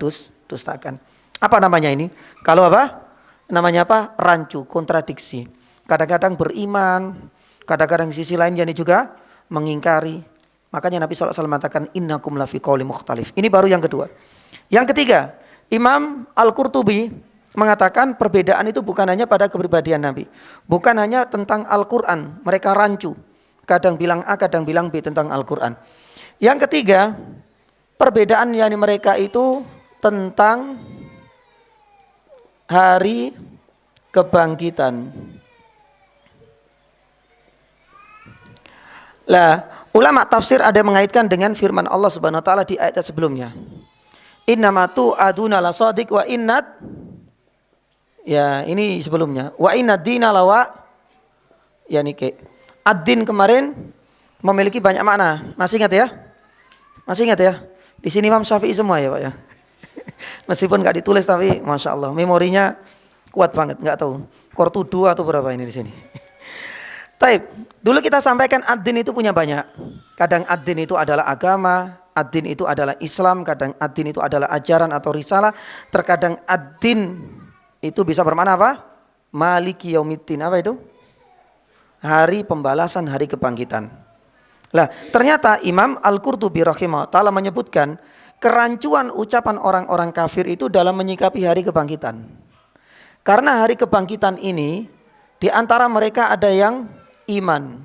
dustakan. Apa namanya ini? Kalau apa? Namanya apa? Rancu, kontradiksi. Kadang-kadang beriman, kadang-kadang di sisi lain jadi juga mengingkari. Makanya Nabi SAW mengatakan innakum lafi qauli mukhtalif. Ini baru yang kedua. Yang ketiga, Imam Al-Qurtubi mengatakan perbedaan itu bukan hanya pada kepribadian Nabi. Bukan hanya tentang Al-Quran. Mereka rancu. Kadang bilang A, kadang bilang B tentang Al-Quran. Yang ketiga, perbedaan yakni mereka itu tentang hari kebangkitan. Lah, ulama tafsir ada yang mengaitkan dengan firman Allah Subhanahu wa taala di ayat sebelumnya. Innamatu aduna la shadiq wa innat, ya ini sebelumnya. Wa innad dina lawa, ya niki. Ad-din kemarin memiliki banyak makna. Masih ingat ya? Masih ingat ya? Di sini Imam Syafi'i semua ya Pak ya. Meskipun nggak ditulis tapi masya Allah memorinya kuat banget. Nggak tahu Kortu 2 atau berapa ini di sini. Taib. Dulu kita sampaikan ad-din itu punya banyak. Kadang ad-din itu adalah agama, ad-din itu adalah Islam, kadang ad-din itu adalah ajaran atau risalah. Terkadang ad-din itu bisa bermakna apa? Maliki yaumiddin. Apa itu? Hari pembalasan, hari kebangkitan. Lah, ternyata Imam Al-Qurtubi rahimahullah ta'ala menyebutkan kerancuan ucapan orang-orang kafir itu dalam menyikapi hari kebangkitan. Karena hari kebangkitan ini di antara mereka ada yang iman,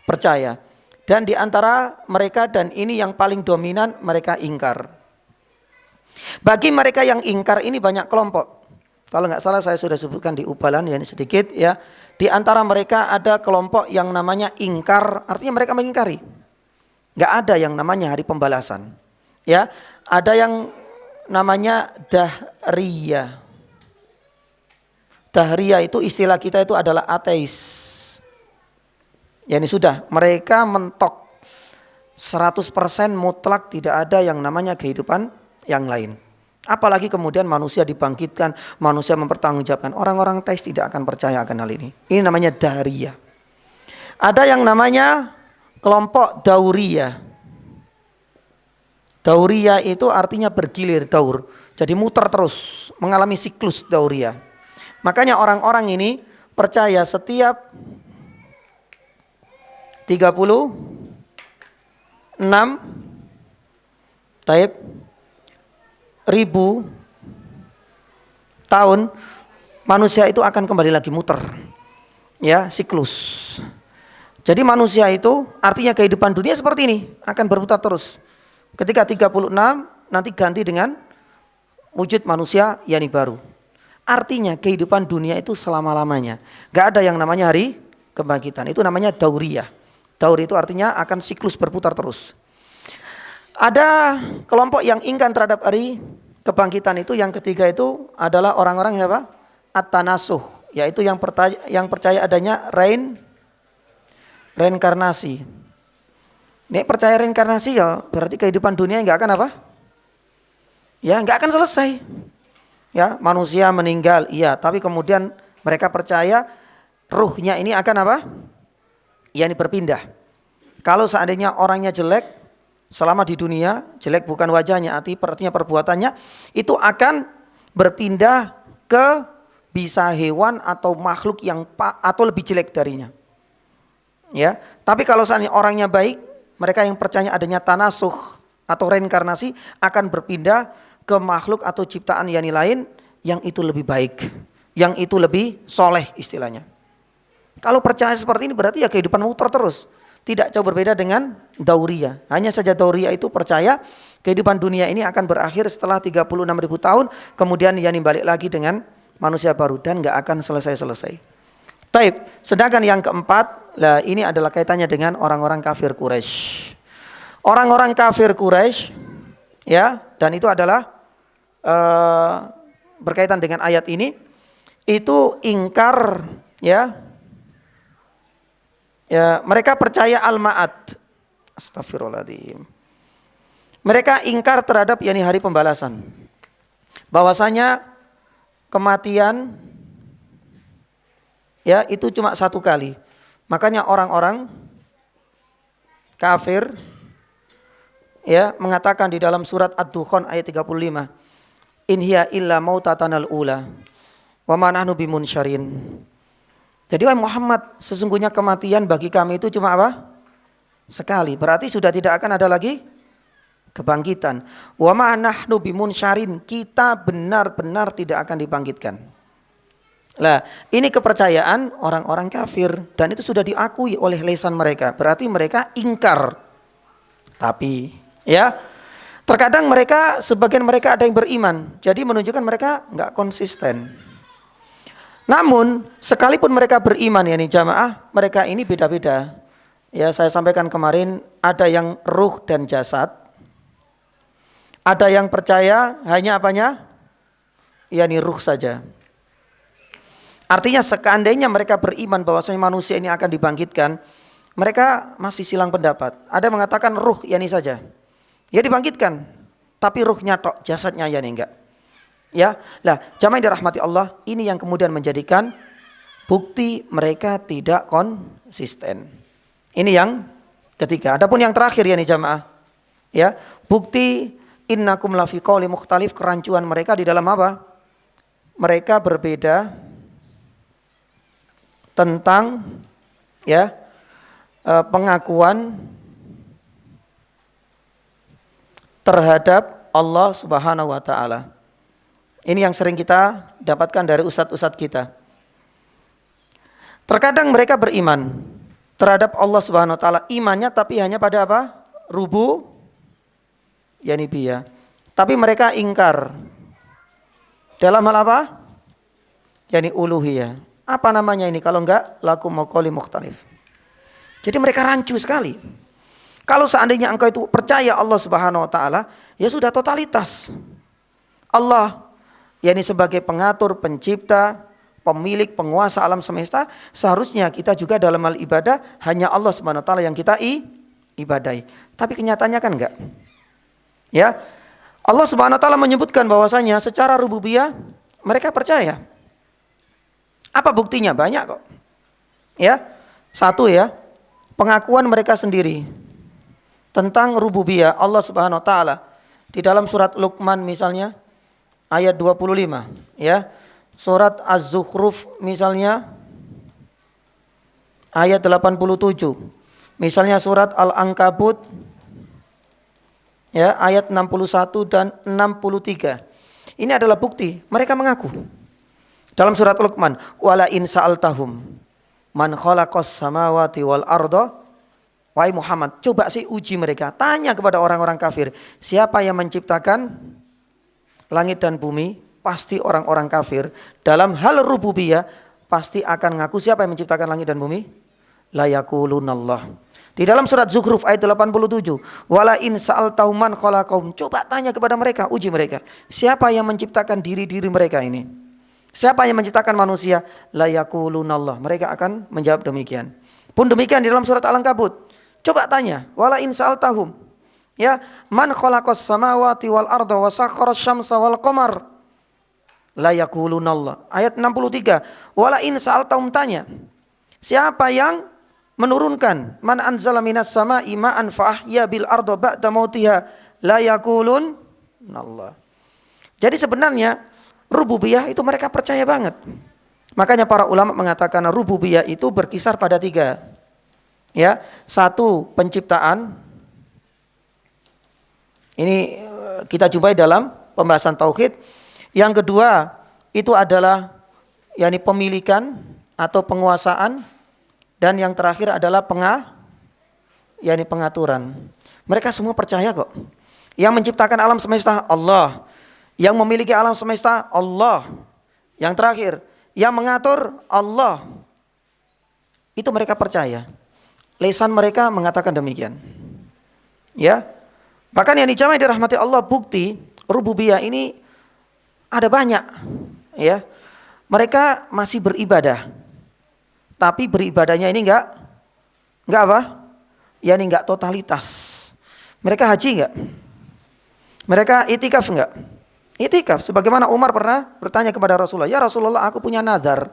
percaya, dan di antara mereka dan ini yang paling dominan mereka ingkar. Bagi mereka yang ingkar ini banyak kelompok. Kalau nggak salah saya sudah sebutkan di ubalan ya ini sedikit ya. Di antara mereka ada kelompok yang namanya ingkar, artinya mereka mengingkari. Nggak ada yang namanya hari pembalasan. Ya, ada yang namanya dahriyah. Dahriyah itu istilah kita itu adalah ateis. Ya ini sudah, mereka mentok 100% mutlak tidak ada yang namanya kehidupan yang lain. Apalagi kemudian manusia dibangkitkan, manusia mempertanggungjawabkan. Orang-orang teis tidak akan percaya akan hal ini. Ini namanya dahriyah. Ada yang namanya kelompok dauriyah. Dauriyah itu artinya bergilir, daur. Jadi muter terus, mengalami siklus dauriyah. Makanya orang-orang ini percaya setiap 36 ribu tahun manusia itu akan kembali lagi muter, ya siklus. Jadi manusia itu artinya kehidupan dunia seperti ini akan berputar terus. Ketika 36 nanti ganti dengan wujud manusia yakni baru. Artinya kehidupan dunia itu selama-lamanya. Gak ada yang namanya hari kebangkitan. Itu namanya dauriyah. Daur itu artinya akan siklus berputar terus. Ada kelompok yang ingkar terhadap hari kebangkitan itu. Yang ketiga itu adalah orang-orang yang apa? At-tanasuh, yaitu yang percaya adanya reinkarnasi. Nek percaya reinkarnasi ya berarti kehidupan dunia nggak akan apa? Ya nggak akan selesai. Ya manusia meninggal, iya. Tapi kemudian mereka percaya ruhnya ini akan apa? Ya ini berpindah. Kalau seandainya orangnya jelek selama di dunia, jelek bukan wajahnya, artinya perbuatannya itu akan berpindah ke bisa hewan atau makhluk yang atau lebih jelek darinya. Ya, tapi kalau seandainya orangnya baik, mereka yang percaya adanya tanasuh atau reinkarnasi akan berpindah ke makhluk atau ciptaan yang lain yang itu lebih baik, yang itu lebih soleh istilahnya. Kalau percaya seperti ini berarti ya kehidupan muter terus. Tidak jauh berbeda dengan dauriyah. Hanya saja dauriyah itu percaya kehidupan dunia ini akan berakhir setelah 36.000 tahun. Kemudian yani balik lagi dengan manusia baru dan gak akan selesai-selesai. Taib. Sedangkan yang keempat, lah ini adalah kaitannya dengan orang-orang kafir Quraisy. Orang-orang kafir Quraisy, ya, dan itu adalah berkaitan dengan ayat ini, itu ingkar, ya, mereka percaya al-ma'ad. Astagfirullahaladzim. Mereka ingkar terhadap yani hari pembalasan. Bahwasanya kematian ya itu cuma satu kali. Makanya orang-orang kafir ya mengatakan di dalam surat Ad-Dukhan ayat 35, in hiya illa mautatanal ula wa ma nahnu bimunsyarin. Jadi wahai Muhammad, sesungguhnya kematian bagi kami itu cuma apa? Sekali. Berarti sudah tidak akan ada lagi kebangkitan. Wa ma nahnu bimunsyarin, kita benar-benar tidak akan dibangkitkan. Lah, ini kepercayaan orang-orang kafir dan itu sudah diakui oleh lisan mereka. Berarti mereka ingkar Tapi ya, terkadang sebagian mereka ada yang beriman, jadi menunjukkan mereka nggak konsisten. Namun sekalipun mereka beriman ya nih jamaah, mereka ini beda-beda. Ya saya sampaikan kemarin, ada yang ruh dan jasad, ada yang percaya hanya apanya, yakni ruh saja. Artinya seandainya mereka beriman bahwasanya manusia ini akan dibangkitkan, mereka masih silang pendapat. Ada yang mengatakan ruh yakni saja, ya dibangkitkan, tapi ruhnya tok, jasadnya yakni enggak. Ya, lah jamaah yang dirahmati Allah, ini yang kemudian menjadikan bukti mereka tidak konsisten. Ini yang ketiga. Adapun yang terakhir ya nih jamaah, ya bukti innakum lafi qouli mukhtalif, kerancuan mereka di dalam apa? Mereka berbeda tentang ya pengakuan terhadap Allah Subhanahu wa taala. Ini yang sering kita dapatkan dari ustadz-ustadz kita. Terkadang mereka beriman terhadap Allah Subhanahu wa taala, imannya tapi hanya pada apa? Rububiyah. Tapi mereka ingkar dalam hal apa? Yani uluhiyah. Apa namanya ini kalau enggak lakum qouli mukhtalif. Jadi mereka rancu sekali. Kalau seandainya engkau itu percaya Allah Subhanahu wa taala, ya sudah totalitas. Allah yakni sebagai pengatur, pencipta, pemilik, penguasa alam semesta, seharusnya kita juga dalam hal ibadah hanya Allah Subhanahu wa taala yang kita ibadahi. Tapi kenyataannya kan enggak. Ya. Allah Subhanahu wa taala menyebutkan bahwasanya secara rububiyah mereka percaya. Apa buktinya? Banyak kok. Ya. Satu ya, pengakuan mereka sendiri tentang rububiyah Allah Subhanahu wa taala di dalam surat Luqman misalnya ayat 25 ya. Surat Az-Zukhruf misalnya ayat 87. Misalnya surat Al-Ankabut ya ayat 61 dan 63. Ini adalah bukti mereka mengaku. Dalam surat Luqman, wala in sa'altahum man khalaqas samawati wal arda. Wahai Muhammad, coba sih uji mereka, tanya kepada orang-orang kafir, siapa yang menciptakan langit dan bumi? Pasti orang-orang kafir dalam hal rububiyah pasti akan ngaku siapa yang menciptakan langit dan bumi? La yaqulunallah. Di dalam surat Zukhruf ayat 87, wala in sa'altahum man khalaqahum, coba tanya kepada mereka, uji mereka, siapa yang menciptakan diri-diri mereka ini? Siapa yang menciptakan manusia? La yaqulunallah. Mereka akan menjawab demikian. Pun demikian di dalam surat Al-Ankabut. Coba tanya, wala in sa'altahum ya man khalaqas samawati wal arda wa sakharas syamsa wal qamar. La yaqulunallah. Ayat 63, wala in sa'altahum, tanya siapa yang menurunkan, man anzala minas sama'i ma'an fa ahya bil arda ba'da mautiha. La yaqulunallah. Jadi sebenarnya rububiyah itu mereka percaya banget. Makanya para ulama mengatakan rububiyah itu berkisar pada 3. Ya, 1 penciptaan. Ini kita jumpai dalam pembahasan tauhid. Yang kedua itu adalah yakni pemilikan atau penguasaan, dan yang terakhir adalah yakni pengaturan. Mereka semua percaya kok. Yang menciptakan alam semesta Allah, yang memiliki alam semesta Allah, yang terakhir yang mengatur Allah. Itu mereka percaya. Lisan mereka mengatakan demikian. Ya. Bahkan yang dijamaah dirahmati Allah, bukti rububiyah ini ada banyak. Ya. Mereka masih beribadah. Tapi beribadahnya ini enggak apa? Ya, ini enggak totalitas. Mereka haji enggak? Mereka itikaf enggak? Itikaf. Sebagaimana Umar pernah bertanya kepada Rasulullah, ya Rasulullah, aku punya nazar.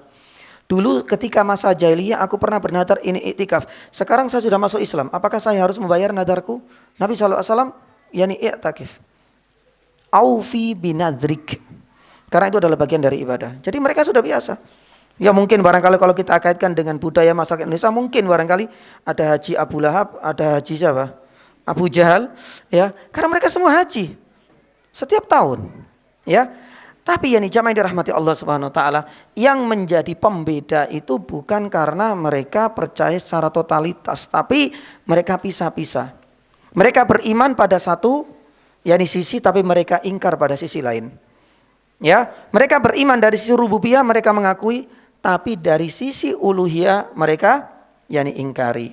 Dulu ketika masa jahiliyah aku pernah bernadar ini itikaf. Sekarang saya sudah masuk Islam, apakah saya harus membayar nadarku? Nabi SAW yani i'takif. Aufi binadrik. Karena itu adalah bagian dari ibadah. Jadi mereka sudah biasa. Ya mungkin barangkali kalau kita kaitkan dengan budaya masyarakat Indonesia, mungkin barangkali ada haji Abu Lahab, ada haji siapa? Abu Jahal, ya. Karena mereka semua haji setiap tahun, ya. Tapi yang jamaah dirahmati Allah Subhanahu wa taala, yang menjadi pembeda itu bukan karena mereka percaya secara totalitas, tapi mereka pisah-pisah. Mereka beriman pada satu yakni sisi, tapi mereka ingkar pada sisi lain. Ya, mereka beriman dari sisi rububiyah, mereka mengakui, tapi dari sisi uluhiyah mereka yakni ingkari.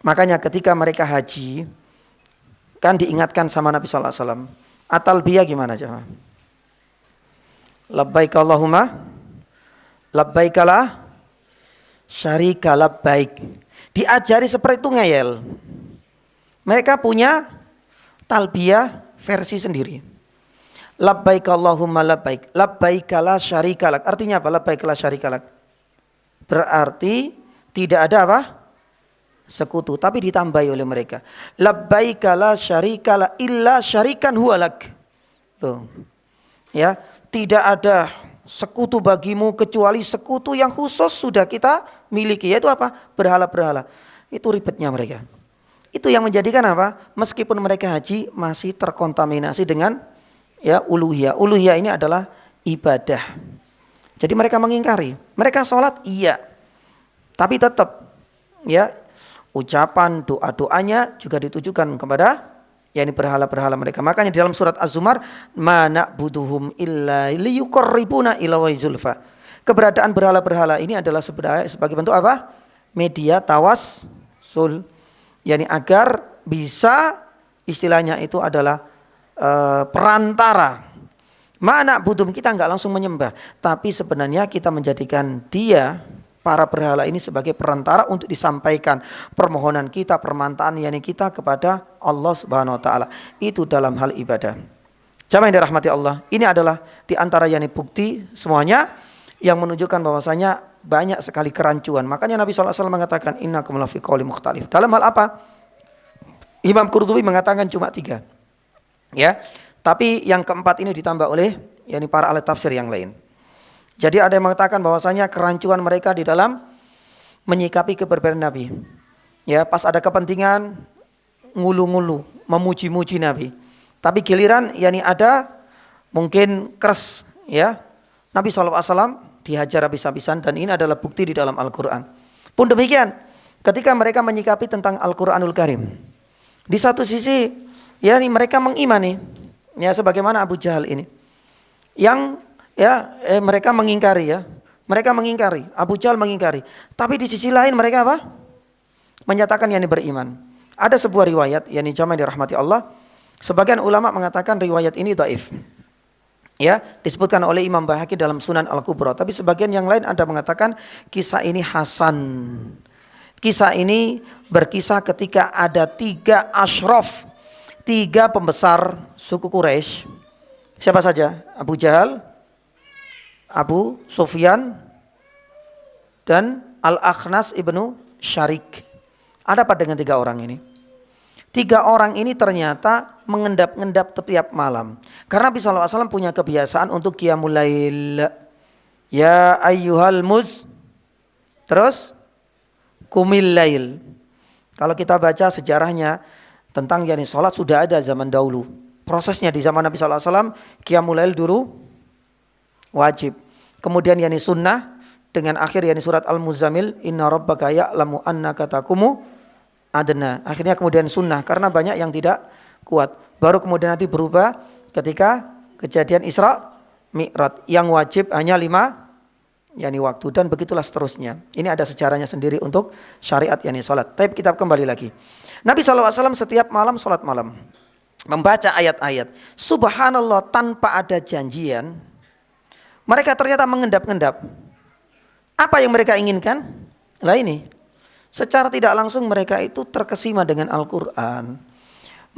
Makanya ketika mereka haji kan diingatkan sama Nabi sallallahu alaihi wasallam. At-talbiyah gimana jemaah? Labbaik Allahumma labbaik la syarika labbaik. Diajari seperti itu ngeyel. Mereka punya talbiyah versi sendiri. Labbaik Allahumma labbaik. Labbaik la syarika lak. Artinya apa? Labbaik la syarika lak. Berarti tidak ada apa? Sekutu, tapi ditambahi oleh mereka. Labbaik la syarika la illa syarikan huwa lak. Tuh. Ya, tidak ada sekutu bagimu kecuali sekutu yang khusus sudah kita miliki, yaitu apa? Berhala-berhala. Itu ribetnya mereka. Itu yang menjadikan apa? Meskipun mereka haji masih terkontaminasi dengan ya uluhiyah. Uluhiyah ini adalah ibadah. Jadi mereka mengingkari. Mereka sholat iya, tapi tetap ya ucapan doa-doanya juga ditujukan kepada yakni berhala-berhala mereka. Makanya di dalam surat Az-Zumar, ma na'buduhum illa liyuqarribuna ila zulfa. Keberadaan berhala-berhala ini adalah sebagai bentuk apa? Media tawassul. yakni agar bisa istilahnya itu adalah perantara. Ma na'buduhum, kita enggak langsung menyembah, tapi sebenarnya kita menjadikan dia para berhala ini sebagai perantara untuk disampaikan permohonan kita, permintaan yakni kita kepada Allah Subhanahu wa taala. Itu dalam hal ibadah. Jamaah yang dirahmati Allah, ini adalah di antara yakni bukti semuanya yang menunjukkan bahwasanya banyak sekali kerancuan. Makanya Nabi SAW mengatakan innakum lafi qaulin mukhtalif. Dalam hal apa? Imam Qurtubi mengatakan cuma 3. Ya. Tapi yang keempat ini ditambah oleh yakni para ahli tafsir yang lain. Jadi ada yang mengatakan bahwasanya kerancuan mereka di dalam menyikapi keberbedaan Nabi. Ya, pas ada kepentingan ngulu-ngulu, memuji-muji Nabi. Tapi giliran yakni ada mungkin keras ya. Nabi SAW dihajar habis-habisan, dan ini adalah bukti di dalam Al-Qur'an. Pun demikian, ketika mereka menyikapi tentang Al-Qur'anul Karim. Di satu sisi yakni mereka mengimani ya sebagaimana Abu Jahal ini. Yang mereka mengingkari ya. Mereka mengingkari, Abu Jahal mengingkari. Tapi di sisi lain mereka apa? Menyatakan yakni beriman. Ada sebuah riwayat yakni jamaah dirahmati Allah. Sebagian ulama mengatakan riwayat ini dhaif. Ya, disebutkan oleh Imam Baihaqi dalam Sunan Al-Kubra. Tapi sebagian yang lain ada mengatakan kisah ini hasan. Kisah ini berkisah ketika ada 3 asyraf, 3 pembesar suku Quraisy. Siapa saja? Abu Jahal, Abu Sufyan, dan Al-Akhnas ibnu Syarik. Ada apa dengan 3 orang ini? 3 orang ini ternyata mengendap-endap setiap malam. Karena Nabi SAW punya kebiasaan untuk qiyamul lail. Ya ayyuhal muz. Terus qumil lail. Kalau kita baca sejarahnya tentang yakni salat sudah ada zaman dahulu. Prosesnya di zaman Nabi SAW qiyamul lail dulu wajib. Kemudian yakni sunnah dengan akhir yakni surat Al-Muzammil inna rabbaka ya'lamu annaka taqumu adna. Akhirnya kemudian sunnah karena banyak yang tidak kuat. Baru kemudian nanti berubah ketika kejadian Isra Mi'raj yang wajib hanya 5 yakni waktu, dan begitulah seterusnya. Ini ada sejarahnya sendiri untuk syariat yakni salat. Tapi kita kembali lagi. Nabi SAW setiap malam salat malam membaca ayat-ayat. Subhanallah, tanpa ada janjian mereka ternyata mengendap-endap. Apa yang mereka inginkan? Lah ini, secara tidak langsung mereka itu terkesima dengan Al-Quran.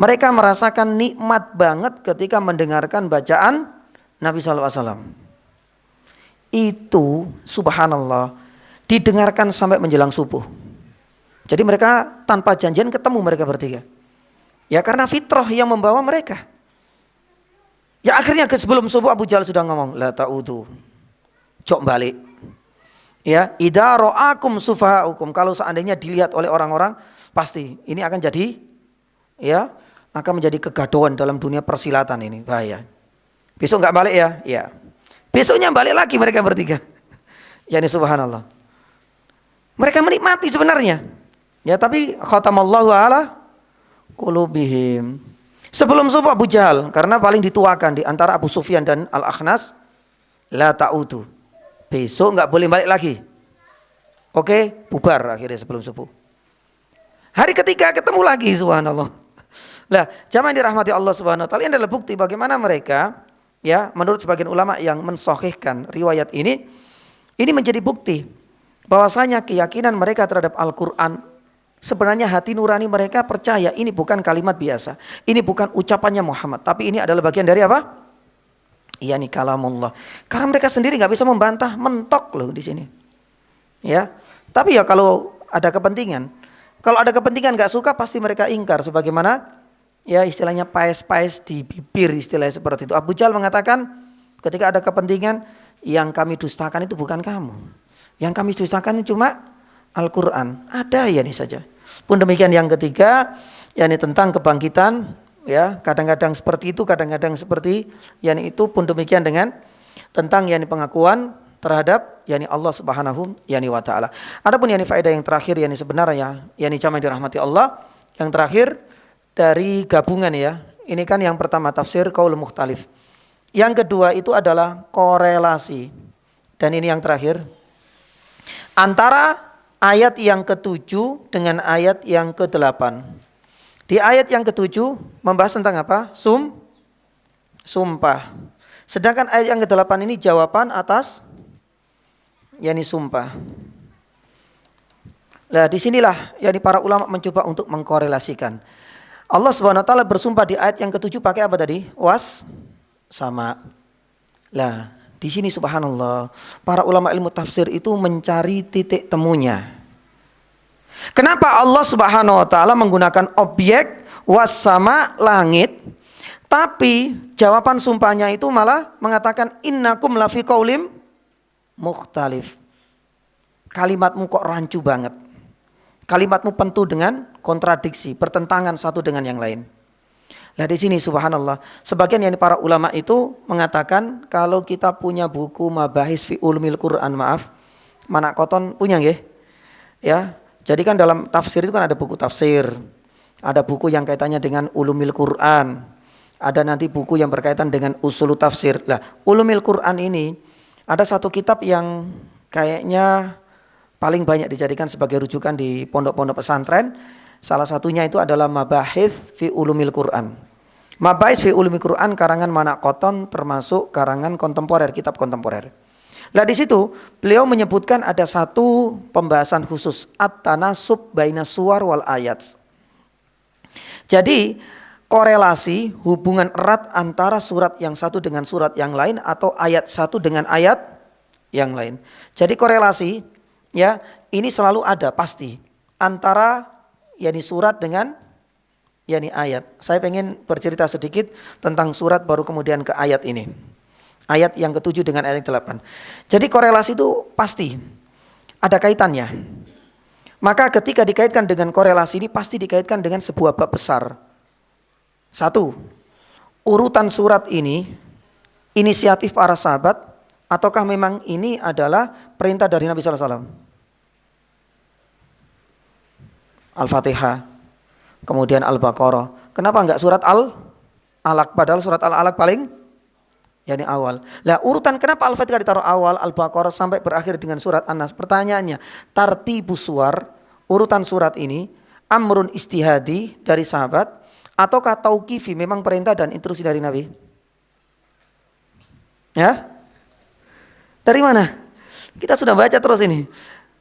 Mereka merasakan nikmat banget ketika mendengarkan bacaan Nabi SAW. Itu subhanallah didengarkan sampai menjelang subuh. Jadi mereka tanpa janjian ketemu mereka bertiga. Ya karena fitrah yang membawa mereka. Ya akhirnya sebelum subuh Abu Jahal sudah ngomong, la ta'udu, cok balik. Ya, idza ra'akum sufahaukum, kalau seandainya dilihat oleh orang-orang pasti ini akan jadi ya, akan menjadi kegaduhan dalam dunia persilatan ini, bahaya. Besok enggak balik ya? Ya. Besoknya balik lagi mereka bertiga. Ya ini subhanallah. Mereka menikmati sebenarnya. Ya tapi khatamallahu ala qulubihim. Sebelum subuh Abu Jahal, karena paling dituakan di antara Abu Sufyan dan Al-Akhnas, la ta'udu. Besok enggak boleh balik lagi. Oke, bubar akhirnya sebelum subuh. Hari ketiga ketemu lagi, subhanallah. Lah, jamaah yang dirahmati Allah Subhanahu wa taala, ini adalah bukti bagaimana mereka, ya, menurut sebagian ulama yang mensahihkan riwayat ini menjadi bukti bahwasanya keyakinan mereka terhadap Al-Qur'an, sebenarnya hati nurani mereka percaya ini bukan kalimat biasa, ini bukan ucapannya Muhammad, tapi ini adalah bagian dari apa? Yani kalamullah. Karena mereka sendiri nggak bisa membantah, mentok loh di sini. Ya, tapi ya kalau ada kepentingan nggak suka pasti mereka ingkar, sebagaimana ya istilahnya paes-paes di bibir, istilahnya seperti itu. Abu Jahal mengatakan ketika ada kepentingan, yang kami dustakan itu bukan kamu, yang kami dustakan cuma Al-Quran. Ada ya ini saja. Pun demikian yang ketiga, yakni tentang kebangkitan, ya kadang-kadang seperti itu, kadang-kadang seperti yakni itu. Pun demikian dengan tentang yakni pengakuan terhadap yakni Allah Subhanahu yakni wa taala. Adapun yakni faedah yang terakhir yakni sebenarnya yakni jamaah dirahmati Allah, yang terakhir dari gabungan ya. Ini kan yang pertama tafsir qaul mukhtalif. Yang kedua itu adalah korelasi. Dan ini yang terakhir antara ayat yang ke-7 dengan ayat yang ke-8. Di ayat yang ke-7 membahas tentang apa? Sumpah. Sedangkan ayat yang ke-8 ini jawaban atas yakni sumpah. Nah, disinilah yakni para ulama mencoba untuk mengkorelasikan. Allah Subhanahu wa taala bersumpah di ayat yang ke-7 pakai apa tadi? Sama. Lah, di sini subhanallah, para ulama ilmu tafsir itu mencari titik temunya. Kenapa Allah Subhanahu wa taala menggunakan objek sama langit, tapi jawaban sumpahnya itu malah mengatakan innakum lafi qaulim mukhtalif. Kalimatmu kok rancu banget. Kalimatmu penuh dengan kontradiksi, bertentangan satu dengan yang lain. Nah di sini subhanallah, sebagian yang para ulama itu mengatakan kalau kita punya buku Mabahis fi Ulumil Quran, Manak Koton punya nggih? Ya. Jadi kan dalam tafsir itu kan ada buku tafsir. Ada buku yang kaitannya dengan Ulumil Quran. Ada nanti buku yang berkaitan dengan usul tafsir. Lah, Ulumil Quran ini ada satu kitab yang kayaknya paling banyak dijadikan sebagai rujukan di pondok-pondok pesantren. Salah satunya itu adalah Mabahis fi Ulumil Quran. Mabahis fi Ulumil Quran karangan Manak Koton, termasuk karangan kontemporer, kitab kontemporer. Nah di situ beliau menyebutkan ada satu pembahasan khusus at-tanasub baina suwar wal ayat. Jadi korelasi, hubungan erat antara surat yang satu dengan surat yang lain atau ayat satu dengan ayat yang lain. Jadi korelasi ya ini selalu ada pasti antara yakni surat dengan yakni ayat. Saya pengen bercerita sedikit tentang surat baru kemudian ke ayat ini. Ayat yang ke-7 dengan ayat yang ke-8. Jadi korelasi itu pasti ada kaitannya. Maka ketika dikaitkan dengan korelasi ini pasti dikaitkan dengan sebuah bab besar. Satu, urutan surat ini inisiatif para sahabat ataukah memang ini adalah perintah dari Nabi sallallahu alaihi wasallam? Al-Fatihah, kemudian Al-Baqarah. Kenapa enggak surat Al-Alaq? Padahal surat Al-Alaq paling yakni awal. Lah urutan kenapa Al-Fatihah ditaruh awal, Al-Baqarah sampai berakhir dengan surat An-Nas? Pertanyaannya, tartibus suwar, urutan surat ini amrun istihadi dari sahabat ataukah tauqifi, memang perintah dan instruksi dari Nabi? Ya? Dari mana? Kita sudah baca terus ini.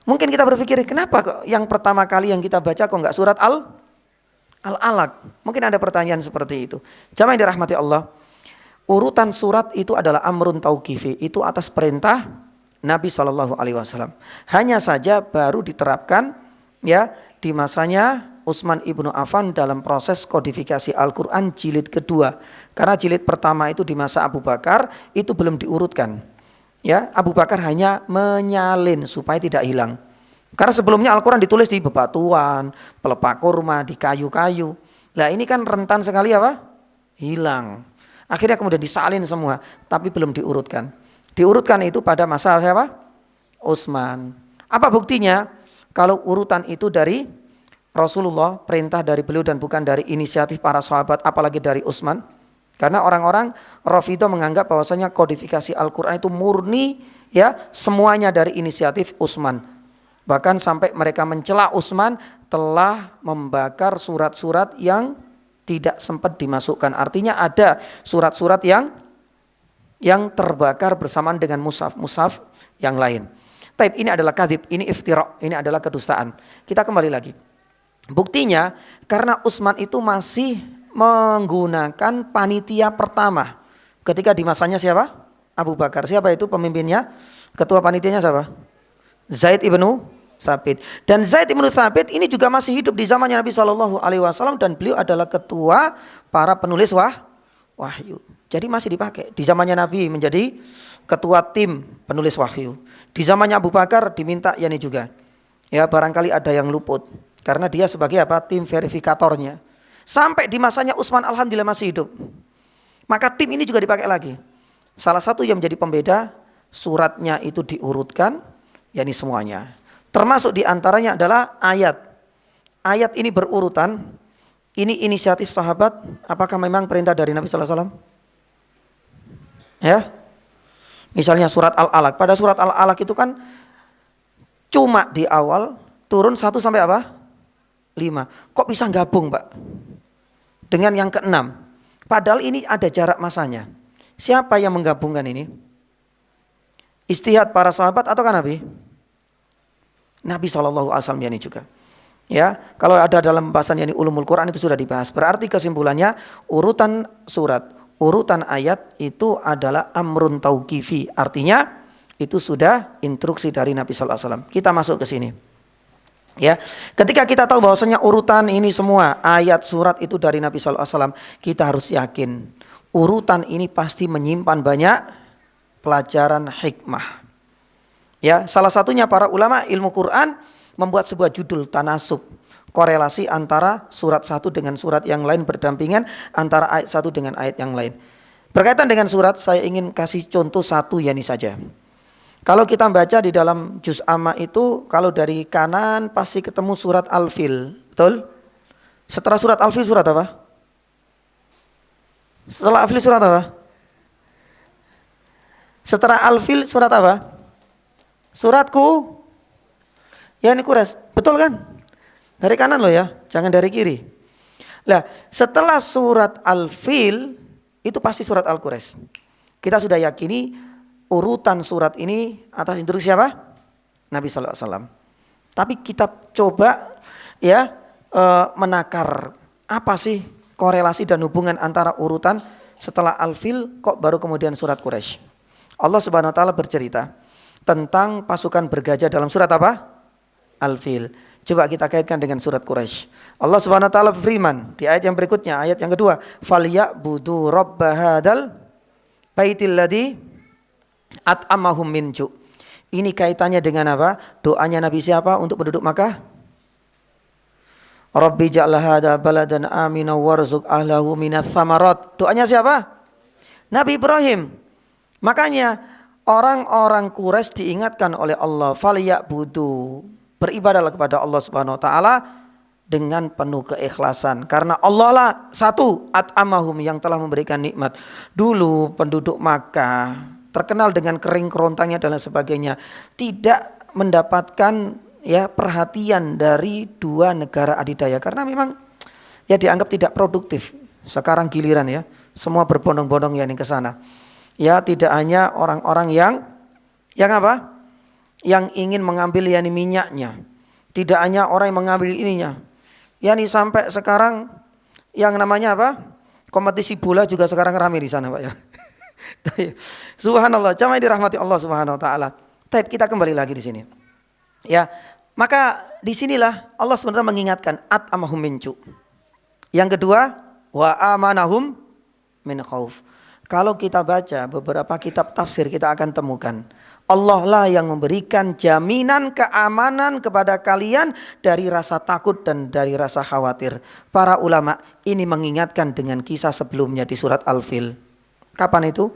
Mungkin kita berpikir, kenapa kok yang pertama kali yang kita baca kok enggak surat Al-Alaq? Mungkin ada pertanyaan seperti itu. Jamaah yang dirahmati Allah, urutan surat itu adalah amrun tauqifi, itu atas perintah Nabi SAW. Hanya saja baru diterapkan ya di masanya Utsman ibnu Affan dalam proses kodifikasi Al-Quran jilid kedua. Karena jilid pertama itu di masa Abu Bakar itu belum diurutkan. Ya, Abu Bakar hanya menyalin supaya tidak hilang. Karena sebelumnya Al-Quran ditulis di bebatuan, pelepah kurma, di kayu-kayu. Nah ini kan rentan sekali apa? Hilang. Akhirnya kemudian disalin semua, tapi belum diurutkan. Diurutkan itu pada masa siapa? Utsman. Apa buktinya? Kalau urutan itu dari Rasulullah, perintah dari beliau dan bukan dari inisiatif para sahabat, apalagi dari Utsman. Karena orang-orang Rafidhah menganggap bahwasanya kodifikasi Al-Quran itu murni ya semuanya dari inisiatif Utsman. Bahkan sampai mereka mencela Utsman telah membakar surat-surat yang tidak sempat dimasukkan. Artinya ada surat-surat yang terbakar bersamaan dengan mushaf yang lain. Taib, ini adalah kadzib, ini iftira, ini adalah kedustaan. Kita kembali lagi. Buktinya karena Utsman itu masih menggunakan panitia pertama ketika di masanya siapa? Abu Bakar. Siapa itu pemimpinnya? Ketua panitianya siapa? Zaid ibnu Tsabit. Dan Zaid ibnu Tsabit ini juga masih hidup di zamannya Nabi SAW dan beliau adalah ketua para penulis wahyu. Jadi masih dipakai. Di zamannya Nabi menjadi ketua tim penulis wahyu. Di zamannya Abu Bakar diminta yani juga. Ya barangkali ada yang luput. Karena dia sebagai apa? Tim verifikatornya. Sampai di masanya Utsman alhamdulillah masih hidup. Maka tim ini juga dipakai lagi. Salah satu yang menjadi pembeda, suratnya itu diurutkan, yakni semuanya. Termasuk diantaranya adalah ayat. Ayat ini berurutan. Ini inisiatif sahabat. Apakah memang perintah dari Nabi Sallallahu Alaihi Wasallam? Ya. Misalnya surat Al-Alaq. Pada surat Al-Alaq itu kan cuma di awal turun 1 sampai apa? 5. Kok bisa gabung, Pak? Dengan yang ke-6. Padahal ini ada jarak masanya. Siapa yang menggabungkan ini? Ijtihad para sahabat atau kan Nabi? Nabi SAW yani juga. Ya, kalau ada dalam pembahasan yani ulumul Quran itu sudah dibahas. Berarti kesimpulannya urutan surat, urutan ayat itu adalah amrun tauqifi. Artinya itu sudah instruksi dari Nabi SAW. Kita masuk ke sini. Ya, ketika kita tahu bahwasanya urutan ini semua ayat surat itu dari Nabi SAW, kita harus yakin urutan ini pasti menyimpan banyak pelajaran hikmah. Ya, salah satunya para ulama ilmu Quran membuat sebuah judul tanasub, korelasi antara surat satu dengan surat yang lain berdampingan, antara ayat satu dengan ayat yang lain. Berkaitan dengan surat, saya ingin kasih contoh satu yani saja. Kalau kita baca di dalam juz amma itu, kalau dari kanan pasti ketemu surat Al-Fil, betul? Setelah surat Al-Fil surat apa? Setelah Al-Fil surat apa? Setelah Al-Fil surat apa? Suratku. Ya ini Quraisy, betul kan? Dari kanan loh ya, jangan dari kiri. Nah, setelah surat Al-Fil itu pasti surat Al-Quraisy. Kita sudah yakini urutan surat ini atas instruksi siapa? Nabi Sallallahu Alaihi Wasallam. Tapi kita coba ya menakar apa sih korelasi dan hubungan antara urutan setelah Al-Fil kok baru kemudian surat Quraisy. Allah Subhanahu Wa Taala bercerita tentang pasukan bergajah dalam surat apa? Al-Fil. Coba kita kaitkan dengan surat Quraisy. Allah Subhanahu Wa Taala berfirman di ayat yang berikutnya, ayat yang kedua, "Falyabudu rabb hadzal baitil ladzi at'amahum min ju'." Ini kaitannya dengan apa? Doanya Nabi siapa untuk penduduk Makkah? Rabbi ja'al hadza baladan amina warzuq ahlahu minas samarat. Doanya siapa? Nabi Ibrahim. Makanya orang-orang Quraisy diingatkan oleh Allah, falyabudu, beribadahlah kepada Allah Subhanahu wa taala dengan penuh keikhlasan, karena Allah lah satu at'amahum yang telah memberikan nikmat. Dulu penduduk Makkah terkenal dengan kering kerontangnya dan sebagainya, tidak mendapatkan ya perhatian dari dua negara adidaya karena memang ya dianggap tidak produktif. Sekarang giliran ya, semua berbondong-bondong ya ke sana. Ya tidak hanya orang-orang yang apa? Yang ingin mengambil yani minyaknya. Tidak hanya orang yang mengambil ininya. Yani sampai sekarang yang namanya apa? Kompetisi bola juga sekarang ramai di sana, Pak ya. Subhanallah, jamaah dirahmati Allah Subhanahu wa taala. Baik, kita kembali lagi di sini. Ya, maka disinilah Allah sebenarnya mengingatkan at'amahum min ju'. Yang kedua, wa amanahum min khauf. Kalau kita baca beberapa kitab tafsir kita akan temukan Allah lah yang memberikan jaminan keamanan kepada kalian dari rasa takut dan dari rasa khawatir. Para ulama ini mengingatkan dengan kisah sebelumnya di surat Al-Fil. Kapan itu?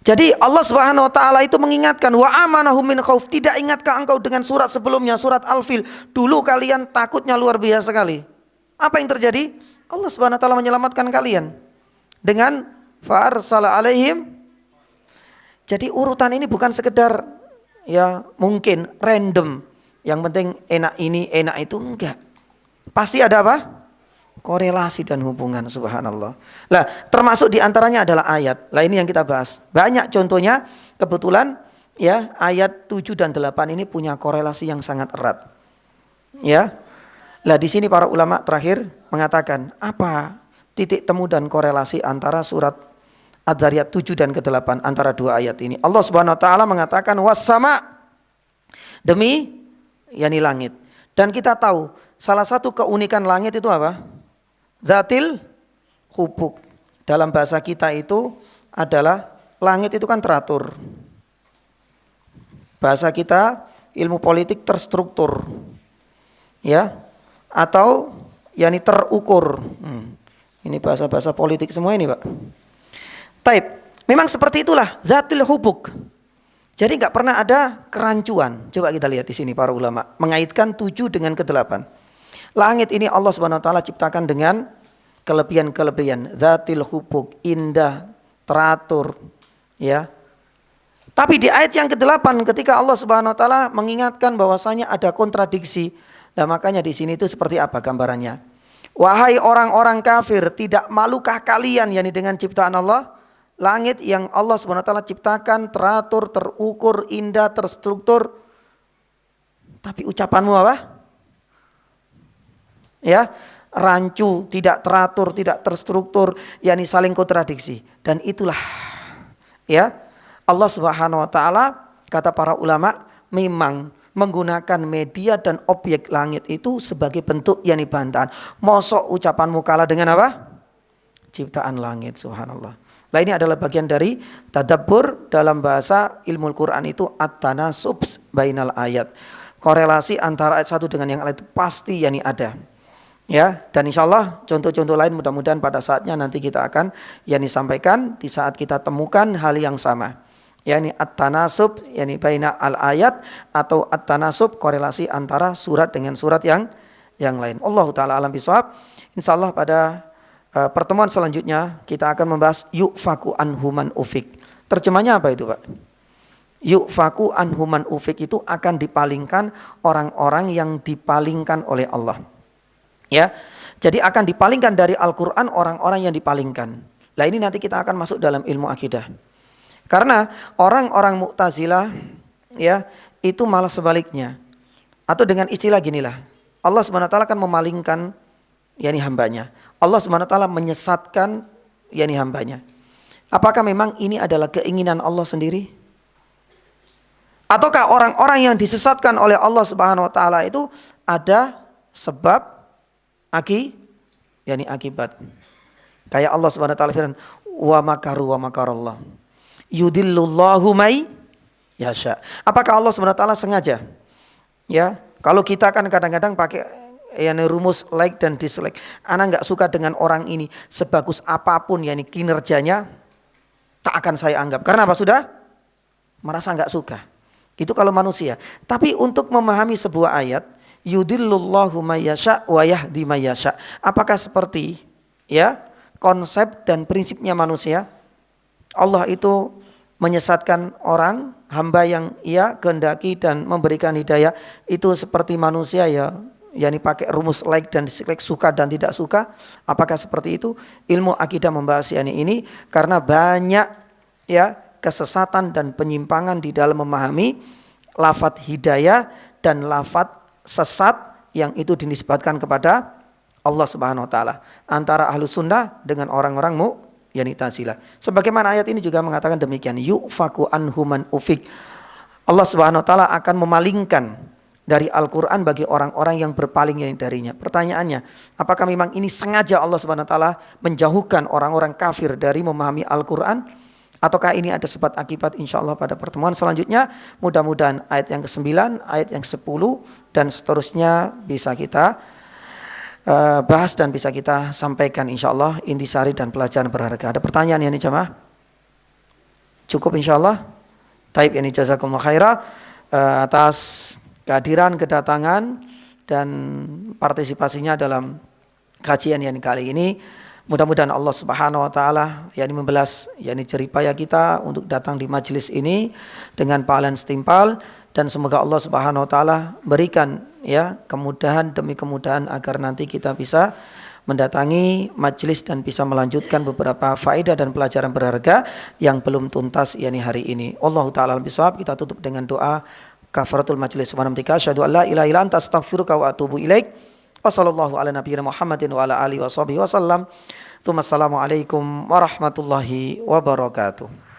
Jadi Allah Subhanahu wa taala itu mengingatkan wa amanahum min khauf. Tidak ingatkah engkau dengan surat sebelumnya, surat Al-Fil? Dulu kalian takutnya luar biasa sekali. Apa yang terjadi? Allah Subhanahu wa taala menyelamatkan kalian dengan fa'arsala alaihim. Jadi urutan ini bukan sekedar ya mungkin random. Yang penting enak ini, enak itu, enggak. Pasti ada apa? Korelasi dan hubungan, subhanallah. Lah, termasuk diantaranya adalah ayat. Lah ini yang kita bahas. Banyak contohnya, kebetulan ya ayat 7 dan 8 ini punya korelasi yang sangat erat. Ya. Lah di sini para ulama terakhir mengatakan apa titik temu dan korelasi antara surat Ad-Dzariyat 7 dan ke-8 antara dua ayat ini. Allah Subhanahu wa taala mengatakan was-sama, demi yakni langit. Dan kita tahu salah satu keunikan langit itu apa? Dzatil hubuk. Dalam bahasa kita itu adalah langit itu kan teratur. Bahasa kita ilmu politik terstruktur. Ya. Atau yakni terukur. Ini bahasa-bahasa politik semua ini, Pak. Taib. Memang seperti itulah dzatil hubuk. Jadi enggak pernah ada kerancuan. Coba kita lihat di sini para ulama mengaitkan 7 dengan ke-8. Langit ini Allah Subhanahu wa taala ciptakan dengan kelebihan-kelebihan, dzatil hubuk, indah, teratur, ya. Tapi di ayat yang ke-8 ketika Allah Subhanahu wa taala mengingatkan bahwasanya ada kontradiksi. Nah, makanya di sini itu seperti apa gambarannya? Wahai orang-orang kafir, tidak malukah kalian yakni dengan ciptaan Allah? Langit yang Allah Subhanahu wa taala ciptakan teratur, terukur, indah, terstruktur. Tapi ucapanmu apa? Ya, rancu, tidak teratur, tidak terstruktur, yakni saling kontradiksi. Dan itulah ya, Allah Subhanahu wa taala kata para ulama memang menggunakan media dan objek langit itu sebagai bentuk yakni bantahan. Mosok ucapanmu kalah dengan apa? Ciptaan langit, subhanallah. Nah ini adalah bagian dari tadabbur dalam bahasa ilmu Quran itu at-tanasub bainal ayat. Korelasi antara ayat satu dengan yang lain itu pasti yakni ada. Ya, dan insyaallah contoh-contoh lain mudah-mudahan pada saatnya nanti kita akan yakni sampaikan di saat kita temukan hal yang sama. yakni at-tanasub, yakni baina al-ayat atau at-tanasub, korelasi antara surat dengan surat yang lain. Allahu taala alam bisawab. Insyaallah pada pertemuan selanjutnya kita akan membahas yufaku anhuman ufik. Terjemahnya apa itu, Pak? Yufaku anhuman ufik itu akan dipalingkan orang-orang yang dipalingkan oleh Allah. Ya. Jadi akan dipalingkan dari Al-Qur'an orang-orang yang dipalingkan. Nah, ini nanti kita akan masuk dalam ilmu akidah. Karena orang-orang Mu'tazilah ya, itu malah sebaliknya. Atau dengan istilah ginilah. Allah Subhanahu wa taala akan memalingkan yakni hambanya. Allah Subhanahu wa taala menyesatkan yakni hambanya. Apakah memang ini adalah keinginan Allah sendiri? Ataukah orang-orang yang disesatkan oleh Allah Subhanahu wa taala itu ada sebab yakni akibat. Kayak Allah Subhanahu wa taala firman, "Wa makaru wa makarallah. Yudillullahu may yasha." Apakah Allah Subhanahu wa taala sengaja? Ya, kalau kita kan kadang-kadang pakai yakni rumus like dan dislike. Ana enggak suka dengan orang ini, sebagus apapun yakni kinerjanya tak akan saya anggap. Karena apa? Sudah merasa enggak suka. Itu kalau manusia. Tapi untuk memahami sebuah ayat, yudillullahu may yasha wa yahdi may yasha. Apakah seperti ya konsep dan prinsipnya manusia? Allah itu menyesatkan orang, hamba yang ia kehendaki dan memberikan hidayah. Itu seperti manusia ya, yakni pakai rumus like dan dislike, suka dan tidak suka. Apakah seperti itu? Ilmu akidah membahas ini karena banyak ya kesesatan dan penyimpangan di dalam memahami lafadz hidayah dan lafadz sesat yang itu dinisbatkan kepada Allah Subhanahu wa taala antara Ahlus Sunnah dengan orang-orang yakni Mu'tazilah. Sebagaimana ayat ini juga mengatakan demikian, yufaku anhuman ufik. Allah Subhanahu wa taala akan memalingkan dari Al-Qur'an bagi orang-orang yang berpaling darinya. Pertanyaannya, apakah memang ini sengaja Allah Subhanahu wa taala menjauhkan orang-orang kafir dari memahami Al-Qur'an? Ataukah ini ada sebab akibat? Insyaallah pada pertemuan selanjutnya mudah-mudahan ayat yang ke-9, ayat yang 10 dan seterusnya bisa kita bahas dan bisa kita sampaikan insyaallah intisari dan pelajaran berharga. Ada pertanyaan ya nih jemaah? Cukup insyaallah. Taib yani jazakumullah khairah atas kehadiran, kedatangan dan partisipasinya dalam kajian yang kali ini. Mudah-mudahan Allah Subhanahu wa taala yakni membelas yakni jerih payah kita untuk datang di majelis ini dengan pahala setimpal, dan semoga Allah Subhanahu wa taala berikan ya kemudahan demi kemudahan agar nanti kita bisa mendatangi majelis dan bisa melanjutkan beberapa faedah dan pelajaran berharga yang belum tuntas yakni hari ini. Wallahu taala bisawab. Kita tutup dengan doa kafaratul majlis. Subhanaka asyhadu an la ilaha illa anta astaghfiruka wa atubu ilaik. Wassallallahu ala nabiyyina Muhammadin wa ala alihi washabihi wasallam. Assalamualaikum warahmatullahi wabarakatuh.